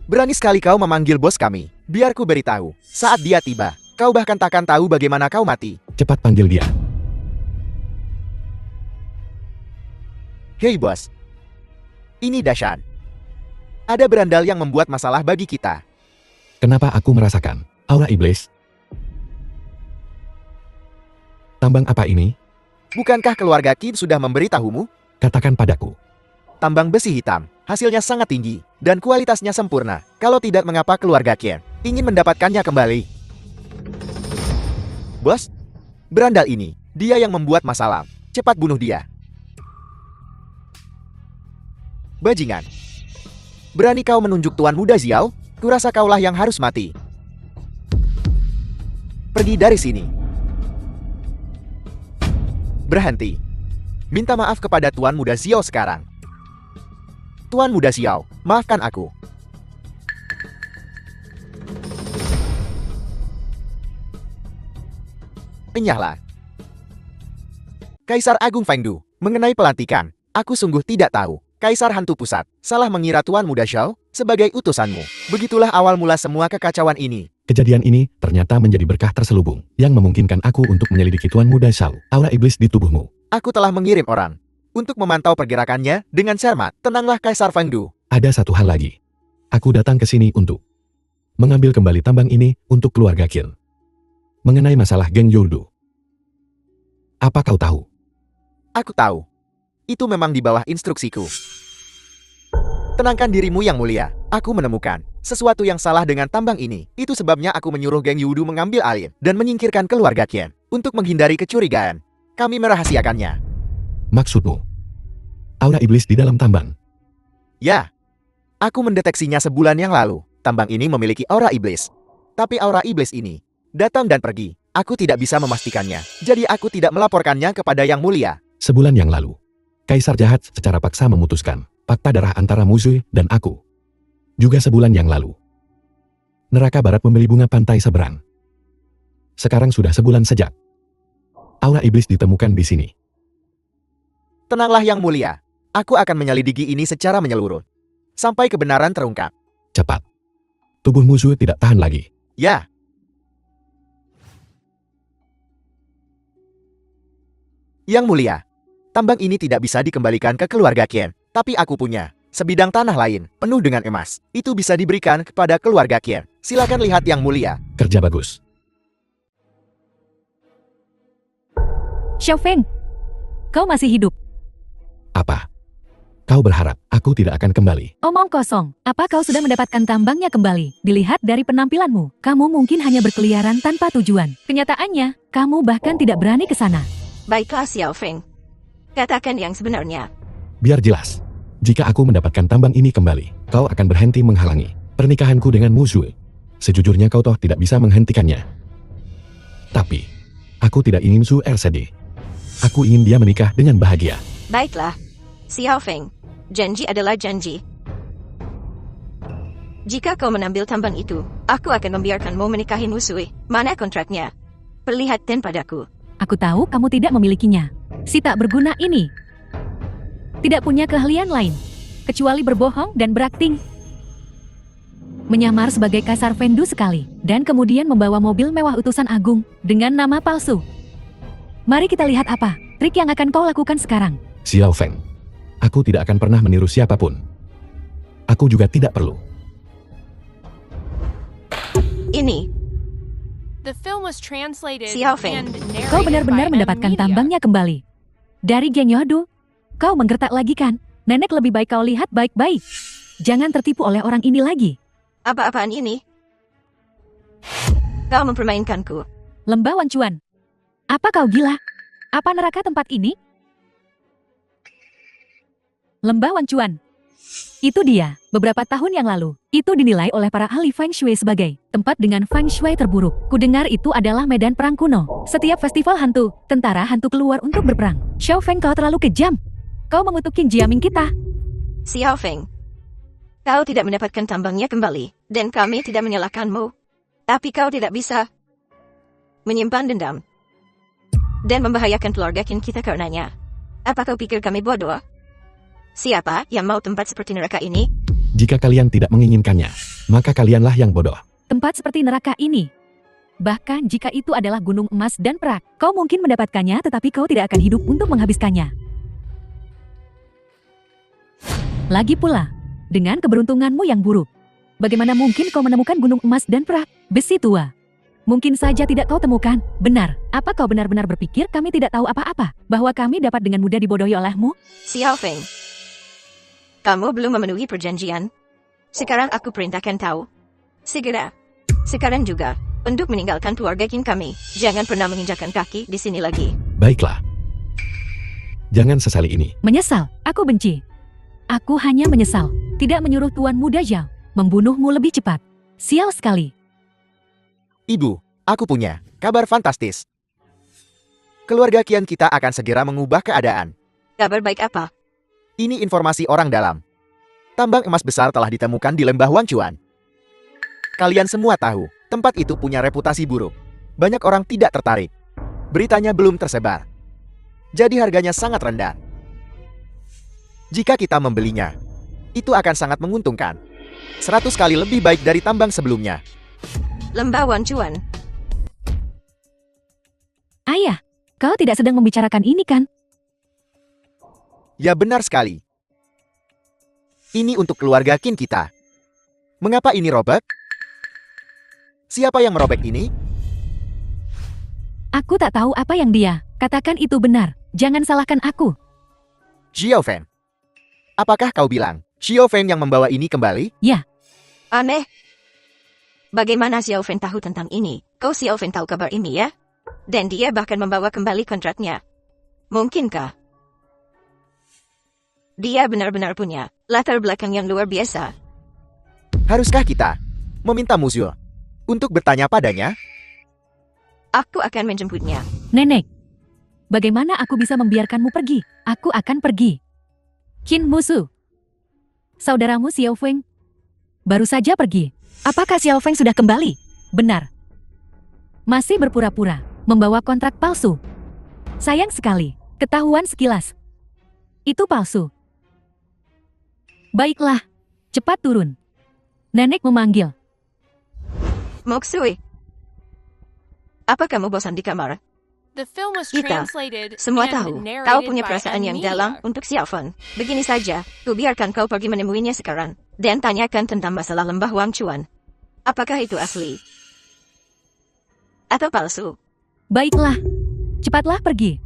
S2: Berani sekali kau memanggil bos kami. Biar ku beritahu, saat dia tiba, kau bahkan takkan tahu bagaimana kau mati.
S3: Cepat panggil dia.
S2: Hei bos. Ini dahsyat. Ada berandal yang membuat masalah bagi kita.
S3: Kenapa aku merasakan aura iblis? Tambang apa ini?
S2: Bukankah keluarga Qin sudah memberitahumu?
S3: Katakan padaku.
S2: Tambang besi hitam, hasilnya sangat tinggi, dan kualitasnya sempurna. Kalau tidak, mengapa keluarga Qin ingin mendapatkannya kembali? Bos, berandal ini, dia yang membuat masalah. Cepat bunuh dia. Bajingan. Berani kau menunjuk Tuan Muda Xiao? Kurasa kaulah yang harus mati. Pergi dari sini. Berhenti. Minta maaf kepada Tuan Muda Xiao sekarang. Tuan Muda Xiao, maafkan aku. Enyahlah. Kaisar Agung Fengdu, mengenai pelantikan, aku sungguh tidak tahu. Kaisar Hantu Pusat, salah mengira Tuan Muda Xiao sebagai utusanmu. Begitulah awal mula semua kekacauan ini.
S3: Kejadian ini ternyata menjadi berkah terselubung yang memungkinkan aku untuk menyelidiki Tuan Muda Xiao. Aura iblis di tubuhmu.
S2: Aku telah mengirim orang untuk memantau pergerakannya dengan cermat. Tenanglah Kaisar Fengdu.
S3: Ada satu hal lagi. Aku datang ke sini untuk mengambil kembali tambang ini untuk keluarga Qin. Mengenai masalah Geng Youdu. Apa kau tahu?
S2: Aku tahu. Itu memang di bawah instruksiku. Tenangkan dirimu yang mulia. Aku menemukan sesuatu yang salah dengan tambang ini. Itu sebabnya aku menyuruh Geng Youdu mengambil alih dan menyingkirkan keluarga Qin. Untuk menghindari kecurigaan, kami merahasiakannya.
S3: Maksudmu? Aura iblis di dalam tambang.
S2: Ya. Aku mendeteksinya sebulan yang lalu. Tambang ini memiliki aura iblis. Tapi aura iblis ini datang dan pergi. Aku tidak bisa memastikannya. Jadi aku tidak melaporkannya kepada Yang Mulia.
S3: Sebulan yang lalu, Kaisar jahat secara paksa memutuskan fakta darah antara musuh dan aku. Juga sebulan yang lalu, Neraka Barat membeli bunga pantai seberang. Sekarang sudah sebulan sejak Aura iblis ditemukan di sini.
S2: Tenanglah Yang Mulia. Aku akan menyelidiki ini secara menyeluruh. Sampai kebenaran terungkap.
S3: Cepat. Tubuh musuh tidak tahan lagi.
S2: Ya. Yang Mulia, tambang ini tidak bisa dikembalikan ke keluarga Qin. Tapi aku punya sebidang tanah lain, penuh dengan emas. Itu bisa diberikan kepada keluarga Qin. Silakan lihat Yang Mulia.
S3: Kerja bagus.
S4: Xiao Feng, kau masih hidup.
S3: Apa? Kau berharap aku tidak akan kembali?
S4: Omong kosong, apa kau sudah mendapatkan tambangnya kembali? Dilihat dari penampilanmu, kamu mungkin hanya berkeliaran tanpa tujuan. Kenyataannya, kamu bahkan tidak berani ke sana.
S5: Baiklah Xiao Feng. Katakan yang sebenarnya.
S3: Biar jelas. Jika aku mendapatkan tambang ini kembali, kau akan berhenti menghalangi pernikahanku dengan musuh. Sejujurnya kau toh tidak bisa menghentikannya. Tapi, aku tidak ingin Su Er sedih. Aku ingin dia menikah dengan bahagia.
S5: Baiklah. Xiao Feng. Janji adalah janji. Jika kau menambil tambang itu, aku akan membiarkanmu menikahi Musui. Mana kontraknya? Perlihatkan padaku.
S4: Aku tahu kamu tidak memilikinya. Si tak berguna ini tidak punya keahlian lain, kecuali berbohong dan berakting. Menyamar sebagai Kaisar Fendu sekali, dan kemudian membawa mobil mewah utusan agung dengan nama palsu. Mari kita lihat apa trik yang akan kau lakukan sekarang.
S3: Xiao Feng, aku tidak akan pernah meniru siapapun. Aku juga tidak perlu.
S5: Ini.
S1: The film was translated
S5: Xiao Feng.
S1: and narrated
S4: Kau benar-benar
S1: by
S4: mendapatkan
S1: Media.
S4: tambangnya kembali. Dari geng Yodu, kau menggertak lagi kan? Nenek lebih baik kau lihat baik-baik. Jangan tertipu oleh orang ini lagi.
S5: Apa-apaan ini? Kau mempermainkanku.
S4: Lembah Wancuan. Apa kau gila? Apa neraka tempat ini? Lembah Wancuan. Itu dia, beberapa tahun yang lalu. Itu dinilai oleh para ahli Feng Shui sebagai tempat dengan Feng Shui terburuk. Kudengar itu adalah medan perang kuno. Setiap festival hantu, tentara hantu keluar untuk berperang. Xiao Feng, kau terlalu kejam. Kau mengutuk Qin Jiaming kita.
S5: Xiao Feng. Kau tidak mendapatkan tambangnya kembali, dan kami tidak menyalahkanmu. Tapi kau tidak bisa menyimpan dendam dan membahayakan keluarga Qin kita karenanya. Apa kau pikir kami bodoh? Siapa yang mau tempat seperti neraka ini?
S3: Jika kalian tidak menginginkannya, maka kalianlah yang bodoh.
S4: Tempat seperti neraka ini. Bahkan jika itu adalah gunung emas dan perak, kau mungkin mendapatkannya tetapi kau tidak akan hidup untuk menghabiskannya. Lagi pula, dengan keberuntunganmu yang buruk, bagaimana mungkin kau menemukan gunung emas dan perak, besi tua? Mungkin saja tidak kau temukan. Benar, apa kau benar-benar berpikir kami tidak tahu apa-apa? Bahwa kami dapat dengan mudah dibodohi olehmu?
S5: Xiao Feng. Kamu belum memenuhi perjanjian. Sekarang aku perintahkan tahu. Segera. Sekarang juga. Untuk meninggalkan keluarga Qin kami. Jangan pernah menginjakkan kaki di sini lagi.
S3: Baiklah. Jangan sesali ini.
S4: Menyesal, aku benci. Aku hanya menyesal, tidak menyuruh Tuan Muda Zhao membunuhmu lebih cepat. Sial sekali.
S2: Ibu, aku punya kabar fantastis. Keluarga Qian kita akan segera mengubah keadaan.
S5: Kabar baik apa?
S2: Ini informasi orang dalam. Tambang emas besar telah ditemukan di lembah Wancuan. Kalian semua tahu, tempat itu punya reputasi buruk. Banyak orang tidak tertarik. Beritanya belum tersebar. Jadi harganya sangat rendah. Jika kita membelinya, itu akan sangat menguntungkan. 100 kali lebih baik dari tambang sebelumnya.
S5: Lembah Wancuan.
S4: Ayah, kau tidak sedang membicarakan ini kan?
S2: Ya benar sekali. Ini untuk keluarga Qin kita. Mengapa ini robek? Siapa yang merobek ini?
S4: Aku tak tahu apa yang dia katakan itu benar. Jangan salahkan aku.
S2: Xiao Feng. Apakah kau bilang Xiao Feng yang membawa ini kembali?
S5: Aneh. Bagaimana Xiao Feng tahu tentang ini? Kau Xiao Feng tahu kabar ini ya? Dan dia bahkan membawa kembali kontraknya. Mungkinkah dia benar-benar punya latar belakang yang luar biasa?
S2: Haruskah kita meminta musuh untuk bertanya padanya?
S5: Aku akan menjemputnya.
S4: Nenek, bagaimana aku bisa membiarkanmu pergi? Aku akan pergi. Qin Musu, saudaramu Xiao Feng, baru saja pergi. Apakah Xiao Feng sudah kembali? Benar. Masih berpura-pura, membawa kontrak palsu. Sayang sekali, ketahuan sekilas. Itu palsu. Baiklah, cepat turun. Nenek memanggil.
S5: Moksui. Apa kamu bosan di kamar?
S1: The film was
S5: Kita
S1: translated
S5: semua
S1: and
S5: tahu,
S1: narrated
S5: kau punya
S1: by
S5: perasaan yang
S1: Anmedia.
S5: dalam untuk Xiaofeng. Begini saja, ku biarkan kau pergi menemuinya sekarang, dan tanyakan tentang masalah lembah Wang Chuan. Apakah itu asli? Atau palsu?
S4: Baiklah, cepatlah pergi.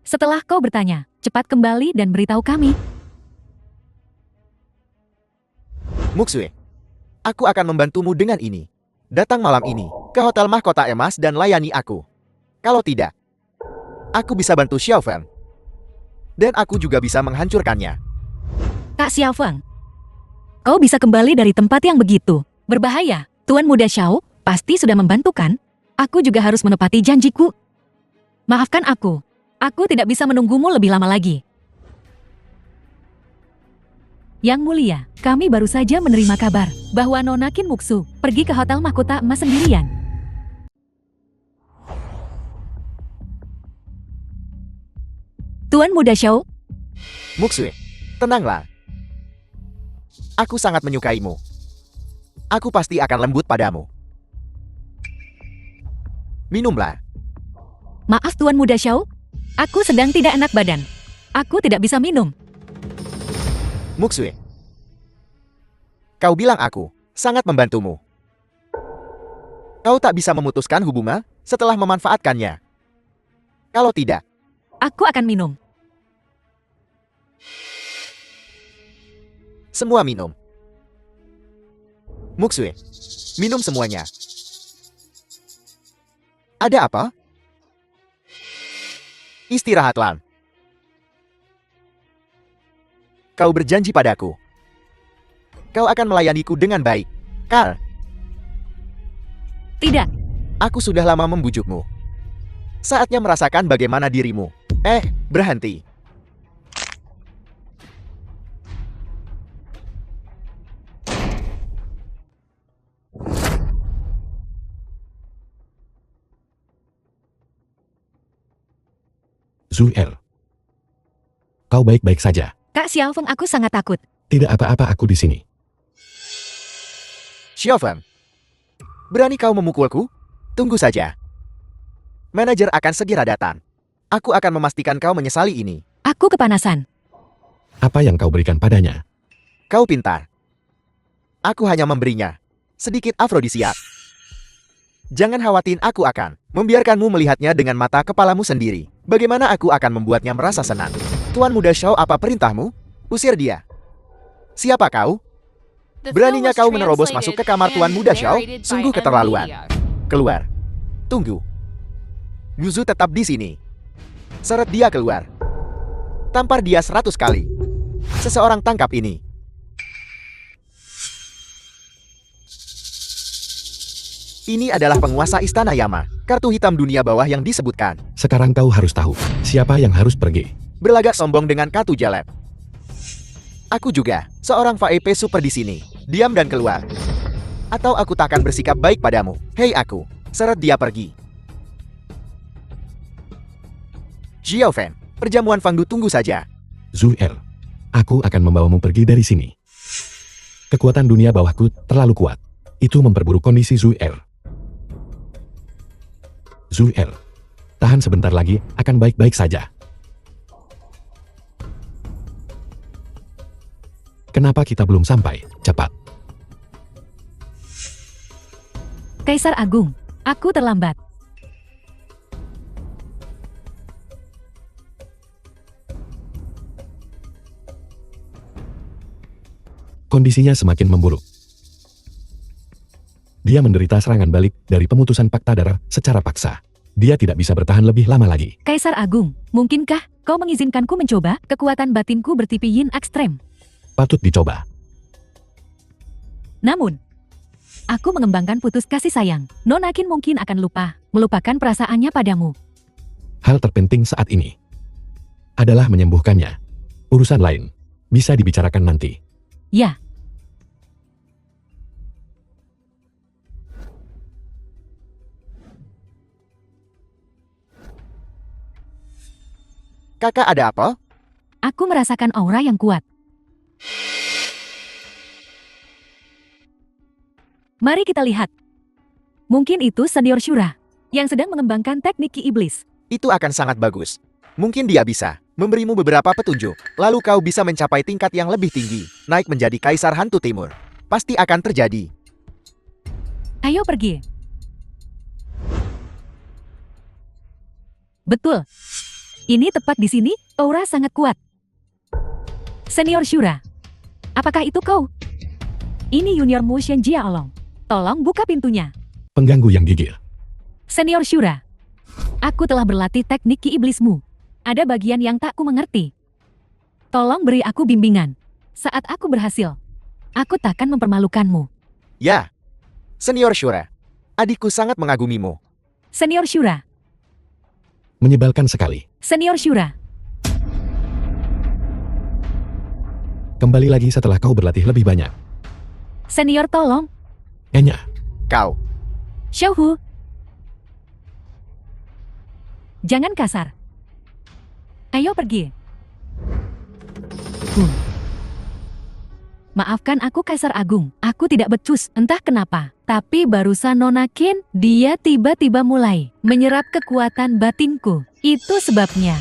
S4: Setelah kau bertanya, cepat kembali dan beritahu kami.
S2: Muksue, aku akan membantumu dengan ini. Datang malam ini ke Hotel Mahkota Emas dan layani aku. Kalau tidak, aku bisa bantu Xiaofeng. Dan aku juga bisa menghancurkannya.
S4: Kak Xiaofeng, kau bisa kembali dari tempat yang begitu berbahaya. Tuan Muda Xiao pasti sudah membantu kan? Aku juga harus menepati janjiku. Maafkan aku. Aku tidak bisa menunggumu lebih lama lagi. Yang mulia, kami baru saja menerima kabar bahwa Nona Qin Muksu pergi ke Hotel Mahkota Emas sendirian. Tuan Muda Xiao,
S2: Muksue, tenanglah. Aku sangat menyukaimu. Aku pasti akan lembut padamu. Minumlah.
S4: maaf Tuan Muda Xiao. Aku sedang tidak enak badan. Aku tidak bisa minum.
S2: Muksue. Kau bilang aku sangat membantumu. Kau tak bisa memutuskan hubungan setelah memanfaatkannya. Kalau tidak,
S4: Aku akan minum.
S2: semua minum. Muksue, minum semuanya. Ada apa? Istirahatlah. Kau berjanji padaku. Kau akan melayaniku dengan baik. Carl,
S4: Tidak,
S2: aku sudah lama membujukmu. Saatnya merasakan bagaimana dirimu. Berhenti.
S3: Zuel. Kau baik-baik saja.
S4: Kak Xiaofeng, aku sangat takut.
S3: Tidak apa-apa, aku di sini.
S2: Xiaofeng, berani kau memukulku? Tunggu saja. Manajer akan segera datang. Aku akan memastikan kau menyesali ini.
S4: Aku kepanasan.
S3: Apa yang kau berikan padanya?
S2: Kau pintar. Aku hanya memberinya sedikit afrodisiak. Jangan khawatir, aku akan membiarkanmu melihatnya dengan mata kepalamu sendiri. Bagaimana aku akan membuatnya merasa senang. Tuan Muda Xiao, apa perintahmu? Usir dia. Siapa kau?
S1: The
S2: Beraninya
S1: film was
S2: kau menerobos masuk ke kamar Tuan
S1: translated
S2: Muda
S1: and
S2: Xiao?
S1: narrated by
S2: Sungguh keterlaluan.
S1: Anmedia.
S2: Keluar. Tunggu. Yuzu tetap di sini. Seret dia keluar. Tampar dia 100 kali. Seseorang tangkap ini. Ini adalah penguasa Istana Yama. Kartu hitam dunia bawah yang disebutkan.
S3: Sekarang kau harus tahu, siapa yang harus pergi.
S2: Berlagak sombong dengan kartu jalep. Aku juga, seorang VIP super di sini. Diam dan keluar. Atau aku tak akan bersikap baik padamu. Hei aku, seret dia pergi. Xiaofeng, perjamuan Fangdu tunggu saja.
S3: Zuel. Aku akan membawamu pergi dari sini. Kekuatan dunia bawahku terlalu kuat. Itu memperburuk kondisi Zuel. Zuel. Tahan sebentar lagi, akan baik-baik saja. Kenapa kita belum sampai? Cepat.
S4: Kaisar Agung, aku terlambat.
S3: Kondisinya semakin memburuk. Dia menderita serangan balik dari pemutusan fakta darah secara paksa. Dia tidak bisa bertahan lebih lama lagi.
S4: Kaisar Agung, mungkinkah kau mengizinkanku mencoba kekuatan batinku bertipe yin ekstrem?
S3: Patut dicoba.
S4: Namun, aku mengembangkan putus kasih sayang. Nona Qin mungkin akan melupakan perasaannya padamu.
S3: Hal terpenting saat ini adalah menyembuhkannya. Urusan lain bisa dibicarakan nanti.
S4: Ya,
S2: Kakak ada apa?
S4: Aku merasakan aura yang kuat. Mari kita lihat. Mungkin itu senior Shura yang sedang mengembangkan teknik Ki Iblis.
S2: Itu akan sangat bagus. Mungkin dia bisa memberimu beberapa petunjuk. Lalu kau bisa mencapai tingkat yang lebih tinggi. Naik menjadi Kaisar Hantu Timur. Pasti akan terjadi.
S4: Ayo pergi. Betul. Ini tepat di sini, aura sangat kuat. Senior Shura, apakah itu kau? Ini Junior Motion Jia Olong. Tolong buka pintunya.
S3: Pengganggu yang gigil.
S4: Senior Shura, aku telah berlatih teknik Ki Iblismu. Ada bagian yang tak ku mengerti. Tolong beri aku bimbingan. Saat aku berhasil, aku takkan mempermalukanmu.
S2: Ya, Senior Shura. Adikku sangat mengagumimu.
S4: Senior Shura,
S3: Menyebalkan sekali.
S4: Senior Shura,
S3: Kembali lagi setelah kau berlatih lebih banyak.
S4: Senior tolong.
S3: Enya.
S2: Kau.
S4: Xiaohu, jangan kasar. Ayo pergi. Maafkan aku Kaisar Agung, aku tidak becus, entah kenapa. Tapi barusan Nona Qin, dia tiba-tiba mulai menyerap kekuatan batinku. Itu sebabnya.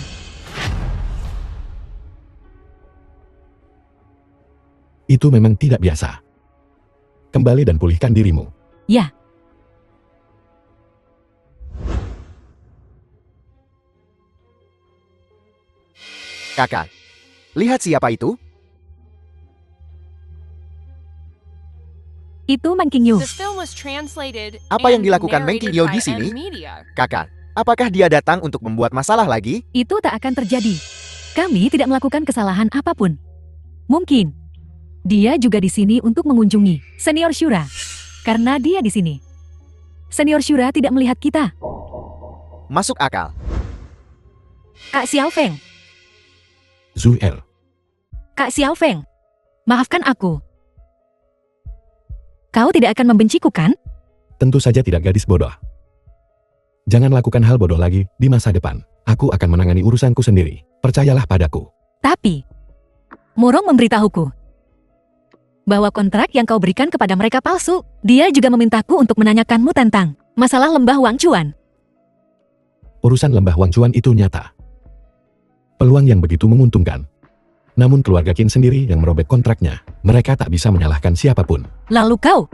S3: Itu memang tidak biasa. Kembali dan pulihkan dirimu.
S4: Ya,
S2: Kakak. Lihat siapa itu?
S4: itu Man Qingyu.
S1: This film was translated
S2: Apa yang
S1: and
S2: dilakukan Meng
S1: narrated
S2: Qingyo
S1: by
S2: di sini?
S1: N Media.
S2: Kakak. Apakah dia datang untuk membuat masalah lagi?
S4: Itu tak akan terjadi. Kami tidak melakukan kesalahan apapun. Mungkin dia juga di sini untuk mengunjungi Senior Shura. Karena dia di sini. Senior Shura tidak melihat kita.
S2: Masuk akal.
S4: Kak Xiaofeng,
S3: Zuel.
S4: Kak Xiaofeng, maafkan aku. Kau tidak akan membenciku kan?
S3: Tentu saja tidak, gadis bodoh. Jangan lakukan hal bodoh lagi di masa depan. Aku akan menangani urusanku sendiri. Percayalah padaku.
S4: Tapi, Murong memberitahuku bahwa kontrak yang kau berikan kepada mereka palsu. Dia juga memintaku untuk menanyakanmu tentang masalah lembah Wang Chuan.
S3: Urusan lembah Wang Chuan itu nyata. Peluang yang begitu menguntungkan. Namun keluarga Qin sendiri yang merobek kontraknya. Mereka tak bisa menyalahkan siapapun.
S4: Lalu kau,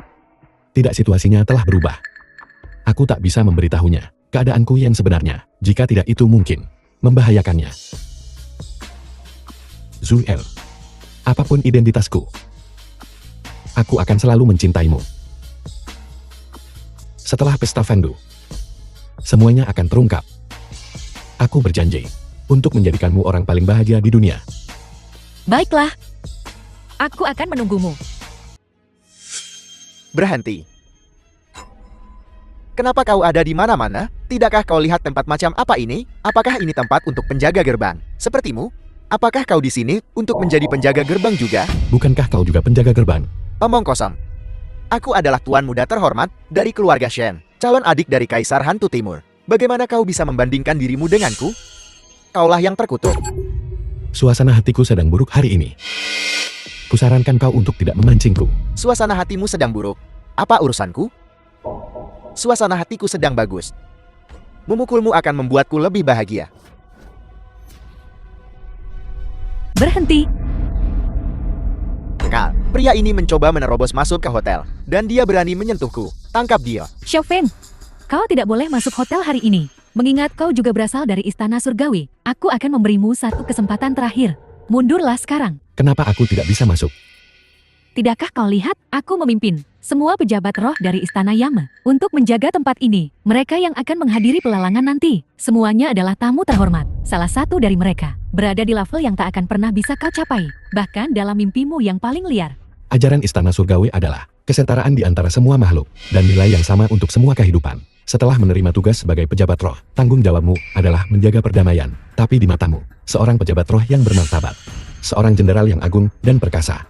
S3: Tidak, situasinya telah berubah. Aku tak bisa memberitahunya keadaanku yang sebenarnya. Jika tidak, itu mungkin membahayakannya. Zuel, apapun identitasku, aku akan selalu mencintaimu. Setelah pesta Fengdu, semuanya akan terungkap. Aku berjanji untuk menjadikanmu orang paling bahagia di dunia.
S4: baiklah. Aku akan menunggumu.
S2: Berhenti. Kenapa kau ada di mana-mana? Tidakkah kau lihat tempat macam apa ini? Apakah ini tempat untuk penjaga gerbang? Sepertimu? Apakah kau di sini untuk menjadi penjaga gerbang juga?
S3: Bukankah kau juga penjaga gerbang?
S2: Omong kosong. Aku adalah tuan muda terhormat dari keluarga Shen, calon adik dari Kaisar Hantu Timur. Bagaimana kau bisa membandingkan dirimu denganku? Kaulah yang terkutuk.
S3: Suasana hatiku sedang buruk hari ini. Kusarankan kau untuk tidak memancingku.
S2: Suasana hatimu sedang buruk. Apa urusanku? Suasana hatiku sedang bagus. Memukulmu akan membuatku lebih bahagia.
S4: Berhenti.
S2: Kal, pria ini mencoba menerobos masuk ke hotel. Dan dia berani menyentuhku. Tangkap dia.
S4: Xiaofeng, kau tidak boleh masuk hotel hari ini. Mengingat kau juga berasal dari Istana Surgawi, aku akan memberimu satu kesempatan terakhir. Mundurlah sekarang.
S3: Kenapa aku tidak bisa masuk?
S4: Tidakkah kau lihat, aku memimpin semua pejabat roh dari Istana Yama untuk menjaga tempat ini. Mereka yang akan menghadiri pelelangan nanti. Semuanya adalah tamu terhormat. Salah satu dari mereka berada di level yang tak akan pernah bisa kau capai. Bahkan dalam mimpimu yang paling liar.
S3: Ajaran Istana Surgawi adalah kesetaraan di antara semua makhluk dan nilai yang sama untuk semua kehidupan. Setelah menerima tugas sebagai pejabat roh, tanggung jawabmu adalah menjaga perdamaian. Tapi di matamu, seorang pejabat roh yang bermartabat, seorang jenderal yang agung dan perkasa,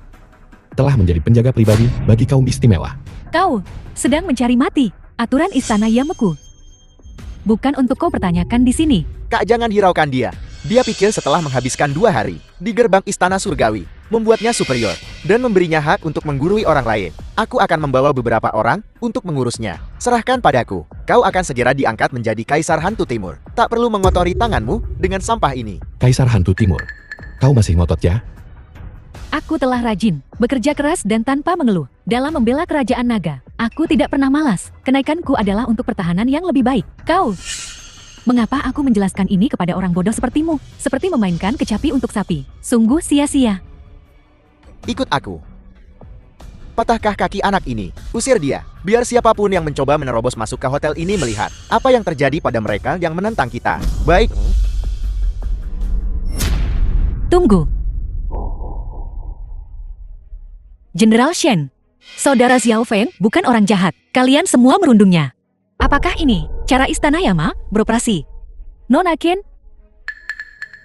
S3: telah menjadi penjaga pribadi bagi kaum istimewa.
S4: Kau sedang mencari mati aturan Istana Yamaku. Bukan untuk kau pertanyakan di sini.
S2: Kak, jangan hiraukan dia. Dia pikir setelah menghabiskan 2 hari di gerbang istana surgawi, membuatnya superior, dan memberinya hak untuk menggurui orang lain. Aku akan membawa beberapa orang untuk mengurusnya. Serahkan padaku. Kau akan segera diangkat menjadi Kaisar Hantu Timur. Tak perlu mengotori tanganmu dengan sampah ini.
S3: Kaisar Hantu Timur. Kau masih ngotot ya?
S4: Aku telah rajin, bekerja keras dan tanpa mengeluh. Dalam membela kerajaan naga, aku tidak pernah malas. Kenaikanku adalah untuk pertahanan yang lebih baik. Kau... Mengapa aku menjelaskan ini kepada orang bodoh sepertimu? Seperti memainkan kecapi untuk sapi. Sungguh sia-sia.
S2: Ikut aku. Patahkah kaki anak ini. Usir dia. Biar siapapun yang mencoba menerobos masuk ke hotel ini melihat apa yang terjadi pada mereka yang menentang kita. Baik.
S4: Tunggu. Jenderal Shen. Saudara Xiao Feng bukan orang jahat. Kalian semua merundungnya. Apakah ini cara Istana Yama beroperasi? Nona Ken?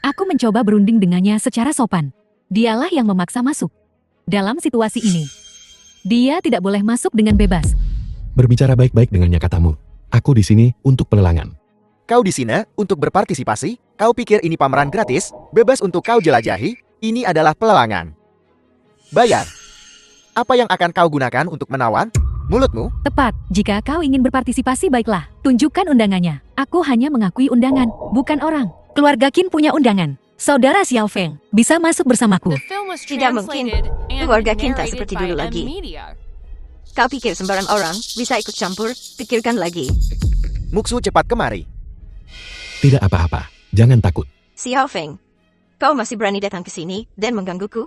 S4: Aku mencoba berunding dengannya secara sopan. Dialah yang memaksa masuk. Dalam situasi ini, dia tidak boleh masuk dengan bebas.
S3: Berbicara baik-baik dengannya katamu. Aku di sini untuk pelelangan.
S2: Kau di sini untuk berpartisipasi? Kau pikir ini pameran gratis? Bebas untuk kau jelajahi? Ini adalah pelelangan. Bayar. Apa yang akan kau gunakan untuk menawan? Mulutmu?
S4: Tepat, jika kau ingin berpartisipasi baiklah, tunjukkan undangannya. Aku hanya mengakui undangan, bukan orang. Keluarga Qin punya undangan. Saudara Xiao Feng bisa masuk bersamaku.
S1: The film was
S5: Tidak mungkin.
S1: translated and
S5: Keluarga Qin tak
S1: narrated
S5: seperti
S1: by
S5: dulu
S1: M
S5: lagi.
S1: Media.
S5: Kau pikir sembarang orang bisa ikut campur? Pikirkan lagi.
S2: Muksu cepat kemari.
S3: Tidak apa-apa. Jangan takut.
S5: Xiao Feng, kau masih berani datang ke sini dan menggangguku?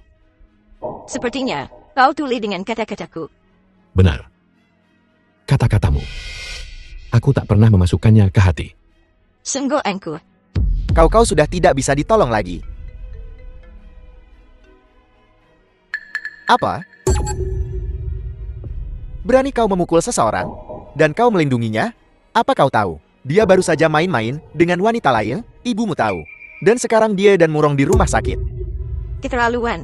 S5: Sepertinya kau tuli dengan kata-kataku.
S3: Benar. Kata-katamu. Aku tak pernah memasukkannya ke hati.
S5: Sungguh angkuh.
S2: Kau sudah tidak bisa ditolong lagi. Apa? Berani kau memukul seseorang? Dan kau melindunginya? Apa kau tahu? Dia baru saja main-main dengan wanita lain, ibumu tahu. Dan sekarang dia dan Murong di rumah sakit.
S5: Keterlaluan.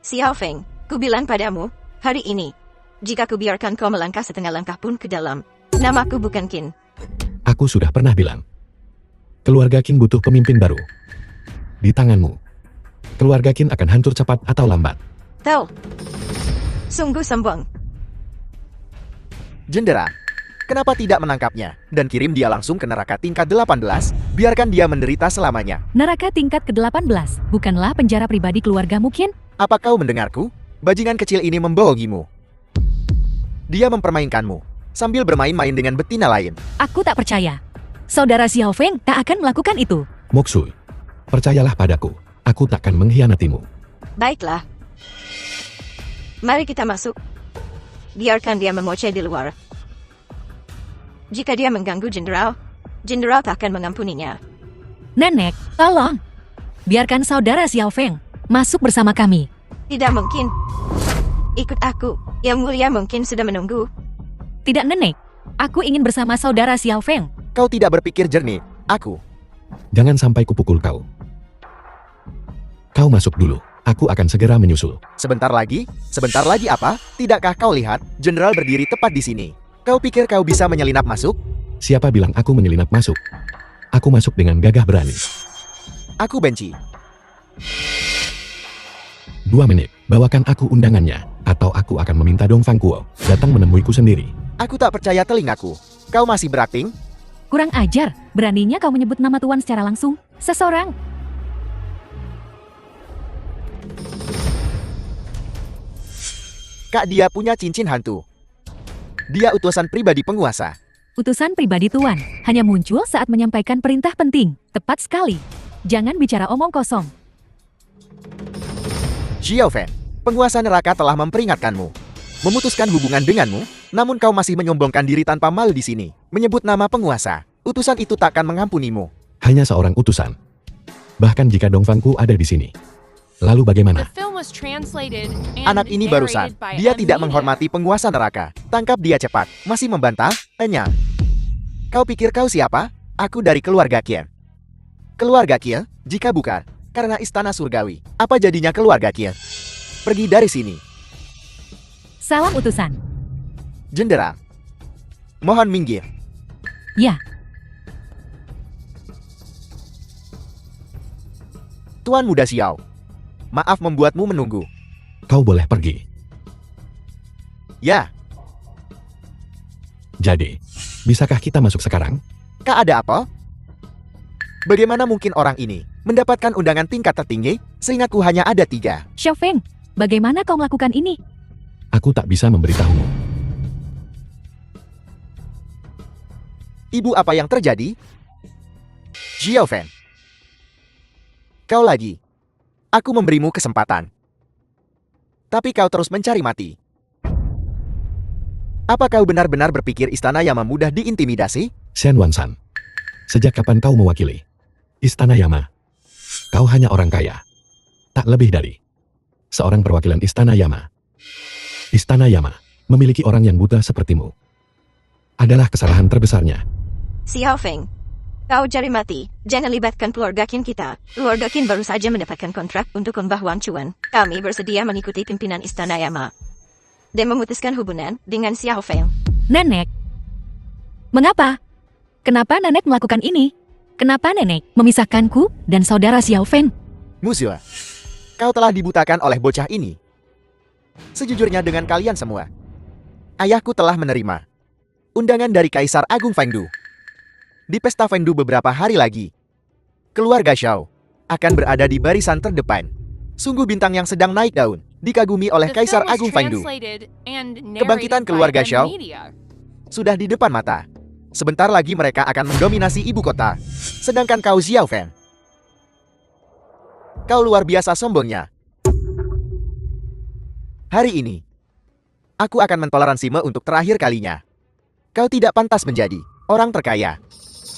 S5: Xiao Feng, ku bilang padamu, hari ini, jika ku biarkan kau melangkah setengah langkah pun ke dalam, namaku bukan Qin.
S3: Aku sudah pernah bilang. Keluarga Qin butuh pemimpin baru. Di tanganmu. Keluarga Qin akan hancur cepat atau lambat.
S5: Tahu? Sungguh sombong.
S2: Jendera, kenapa tidak menangkapnya dan kirim dia langsung ke neraka tingkat 18? Biarkan dia menderita selamanya.
S4: Neraka tingkat ke-18, bukanlah penjara pribadi keluargamu Qin?
S2: Apa kau mendengarku? Bajingan kecil ini membohongimu. Dia mempermainkanmu sambil bermain-main dengan betina lain.
S4: Aku tak percaya. Saudara Xiao Feng tak akan melakukan itu.
S3: Moksui, percayalah padaku. Aku takkan mengkhianatimu.
S5: Baiklah. Mari kita masuk. Biarkan dia memoceh di luar. Jika dia mengganggu jenderal, jenderal tak akan mengampuninya.
S4: Nenek, tolong. Biarkan saudara Xiao Feng masuk bersama kami.
S5: Tidak mungkin. Ikut aku. Yang mulia mungkin sudah menunggu.
S4: Tidak nenek. Aku ingin bersama saudara Xiao Feng.
S2: Kau tidak berpikir jernih. Aku.
S3: Jangan sampai kupukul kau. Kau masuk dulu. Aku akan segera menyusul.
S2: Sebentar lagi? Sebentar lagi apa? Tidakkah kau lihat? Jenderal berdiri tepat di sini. Kau pikir kau bisa menyelinap masuk?
S3: Siapa bilang aku menyelinap masuk? Aku masuk dengan gagah berani.
S2: Aku benci.
S3: 2 menit. Bawakan aku undangannya. Atau aku akan meminta Dong Fang Kuo datang menemuiku sendiri.
S2: Aku tak percaya telingaku. Kau masih berakting?
S4: Kurang ajar. Beraninya kau menyebut nama tuan secara langsung. Seseorang.
S2: Kak, dia punya cincin hantu. Dia utusan pribadi penguasa.
S4: Utusan pribadi tuan hanya muncul saat menyampaikan perintah penting. Tepat sekali. Jangan bicara omong kosong.
S2: Xiao Feng, penguasa neraka telah memperingatkanmu. Memutuskan hubungan denganmu, namun kau masih menyombongkan diri tanpa malu di sini. Menyebut nama penguasa. Utusan itu takkan mengampunimu.
S3: Hanya seorang utusan. Bahkan jika Dong Fang Kuo ada di sini. Lalu bagaimana?
S1: The film was translated and
S2: Anak ini barusan.
S1: narrated by
S2: Dia
S1: M
S2: tidak
S1: Media.
S2: menghormati penguasa neraka. Tangkap dia cepat. Masih membantah? Enyang. Kau pikir kau siapa? Aku dari keluarga Qin. Keluarga Qin? Jika bukan karena istana surgawi, apa jadinya keluarga Qin? Pergi dari sini.
S4: Salam utusan.
S2: Jenderal. Mohon minggir.
S4: Ya.
S2: Tuan Muda Xiao. Maaf membuatmu menunggu.
S3: Kau boleh pergi.
S2: Ya,
S3: Jadi, bisakah kita masuk sekarang?
S2: Kak ada apa? Bagaimana mungkin orang ini mendapatkan undangan tingkat tertinggi? Seingatku hanya ada 3.
S4: Xiao Feng, bagaimana kau melakukan ini?
S3: Aku tak bisa memberitahumu.
S2: Ibu, apa yang terjadi? Xiao Feng. Kau lagi. Aku memberimu kesempatan. Tapi kau terus mencari mati. Apa kau benar-benar berpikir Istana Yama mudah diintimidasi?
S3: Shen Wansan, sejak kapan kau mewakili Istana Yama? Kau hanya orang kaya. Tak lebih dari seorang perwakilan Istana Yama. Istana Yama memiliki orang yang buta sepertimu. Adalah kesalahan terbesarnya.
S5: Xiao Feng, kau cari mati. Jangan libatkan keluarga Qin kita. Keluarga Qin baru saja mendapatkan kontrak untuk pembahuan cuan. Kami bersedia mengikuti pimpinan Istana Yama dan memutuskan hubungan dengan Xiao Feng.
S4: Nenek. Mengapa? Kenapa nenek melakukan ini? Kenapa nenek memisahkanku dan saudara Xiao Feng?
S2: Musuh, kau telah dibutakan oleh bocah ini. Sejujurnya dengan kalian semua, ayahku telah menerima undangan dari Kaisar Agung Fengdu. Di pesta Fengdu beberapa hari lagi, keluarga Xiao akan berada di barisan terdepan. Sungguh bintang yang sedang naik daun, dikagumi oleh
S1: The
S2: Kaisar
S1: film was
S2: Agung Fengdu.
S1: translated and
S2: Kebangkitan
S1: narrated
S2: keluarga
S1: by
S2: Xiao
S1: Media.
S2: Sudah di depan mata. Sebentar lagi mereka akan mendominasi ibu kota. Sedangkan kau Xiao Feng, kau luar biasa sombongnya. Hari ini, aku akan mentoleransimu untuk terakhir kalinya. Kau tidak pantas menjadi orang terkaya.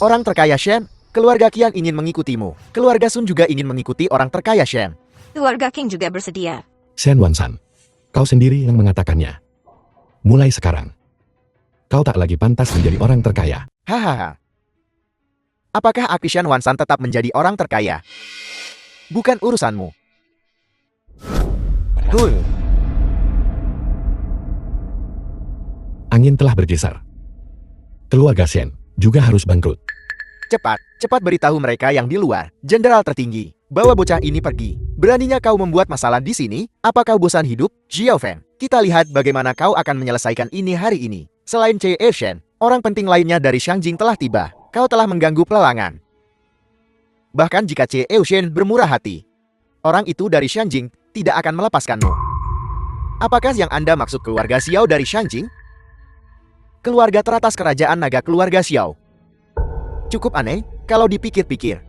S2: Orang terkaya Shen, keluarga Qian ingin mengikutimu. Keluarga Sun juga ingin mengikuti orang terkaya Shen.
S5: Keluarga King juga bersedia.
S3: Shen Wansan, kau sendiri yang mengatakannya. Mulai sekarang, kau tak lagi pantas menjadi orang terkaya.
S2: Hahaha. Apakah aku Shen Wansan tetap menjadi orang terkaya? Bukan urusanmu. Hul.
S3: Angin telah bergeser. Keluarga Shen juga harus bangkrut.
S2: Cepat beritahu mereka yang di luar, jenderal tertinggi, bawa bocah ini pergi. Beraninya kau membuat masalah di sini? Apa kau bosan hidup, Xiao Feng? Kita lihat bagaimana kau akan menyelesaikan ini hari ini. Selain Che Shen, orang penting lainnya dari Shangjing telah tiba. Kau telah mengganggu pelelangan. Bahkan jika Che Shen bermurah hati, orang itu dari Shangjing tidak akan melepaskanmu. Apakah yang Anda maksud keluarga Xiao dari Shangjing? Keluarga teratas kerajaan naga keluarga Xiao. Cukup aneh, kalau dipikir-pikir.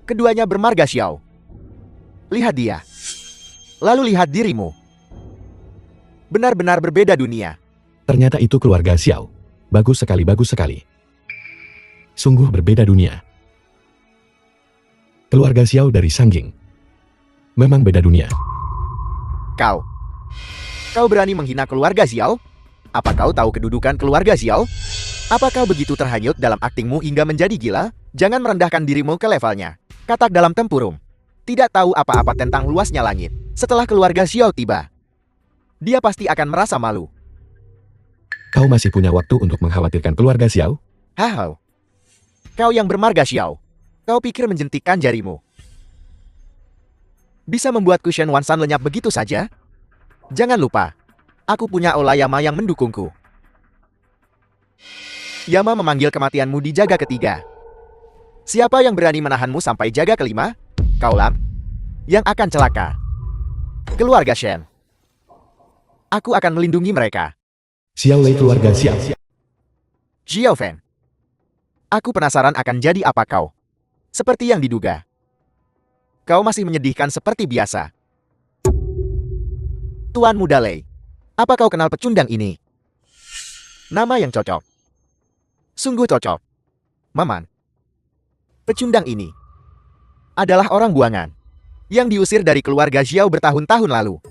S2: Keduanya bermarga Xiao. Lihat dia. Lalu lihat dirimu. Benar-benar berbeda dunia.
S3: Ternyata itu keluarga Xiao. Bagus sekali, bagus sekali. Sungguh berbeda dunia. Keluarga Xiao dari Shangjing. Memang beda dunia.
S2: Kau berani menghina keluarga Xiao? Apa kau tahu kedudukan keluarga Xiao? Apa kau begitu terhanyut dalam aktingmu hingga menjadi gila? Jangan merendahkan dirimu ke levelnya. Katak dalam tempurung. Tidak tahu apa-apa tentang luasnya langit. Setelah keluarga Xiao tiba, dia pasti akan merasa malu.
S3: Kau masih punya waktu untuk mengkhawatirkan keluarga Xiao?
S2: Hahau. Kau yang bermarga Xiao. Kau pikir menjentikkan jarimu bisa membuatku Shen Wansan lenyap begitu saja? Jangan lupa, aku punya Ola Yama yang mendukungku. Yama memanggil kematianmu di jaga ketiga. Siapa yang berani menahanmu sampai jaga kelima? Kaulah yang akan celaka. Keluarga Shen. Aku akan melindungi mereka.
S3: Xiao Lei keluarga Xiao.
S2: Xiao Feng. Aku penasaran akan jadi apa kau. Seperti yang diduga. Kau masih menyedihkan seperti biasa. Tuan Muda Lei. Apa kau kenal pecundang ini? Nama yang cocok. Sungguh cocok. Maman. Pecundang ini adalah orang buangan yang diusir dari keluarga Xiao bertahun-tahun lalu.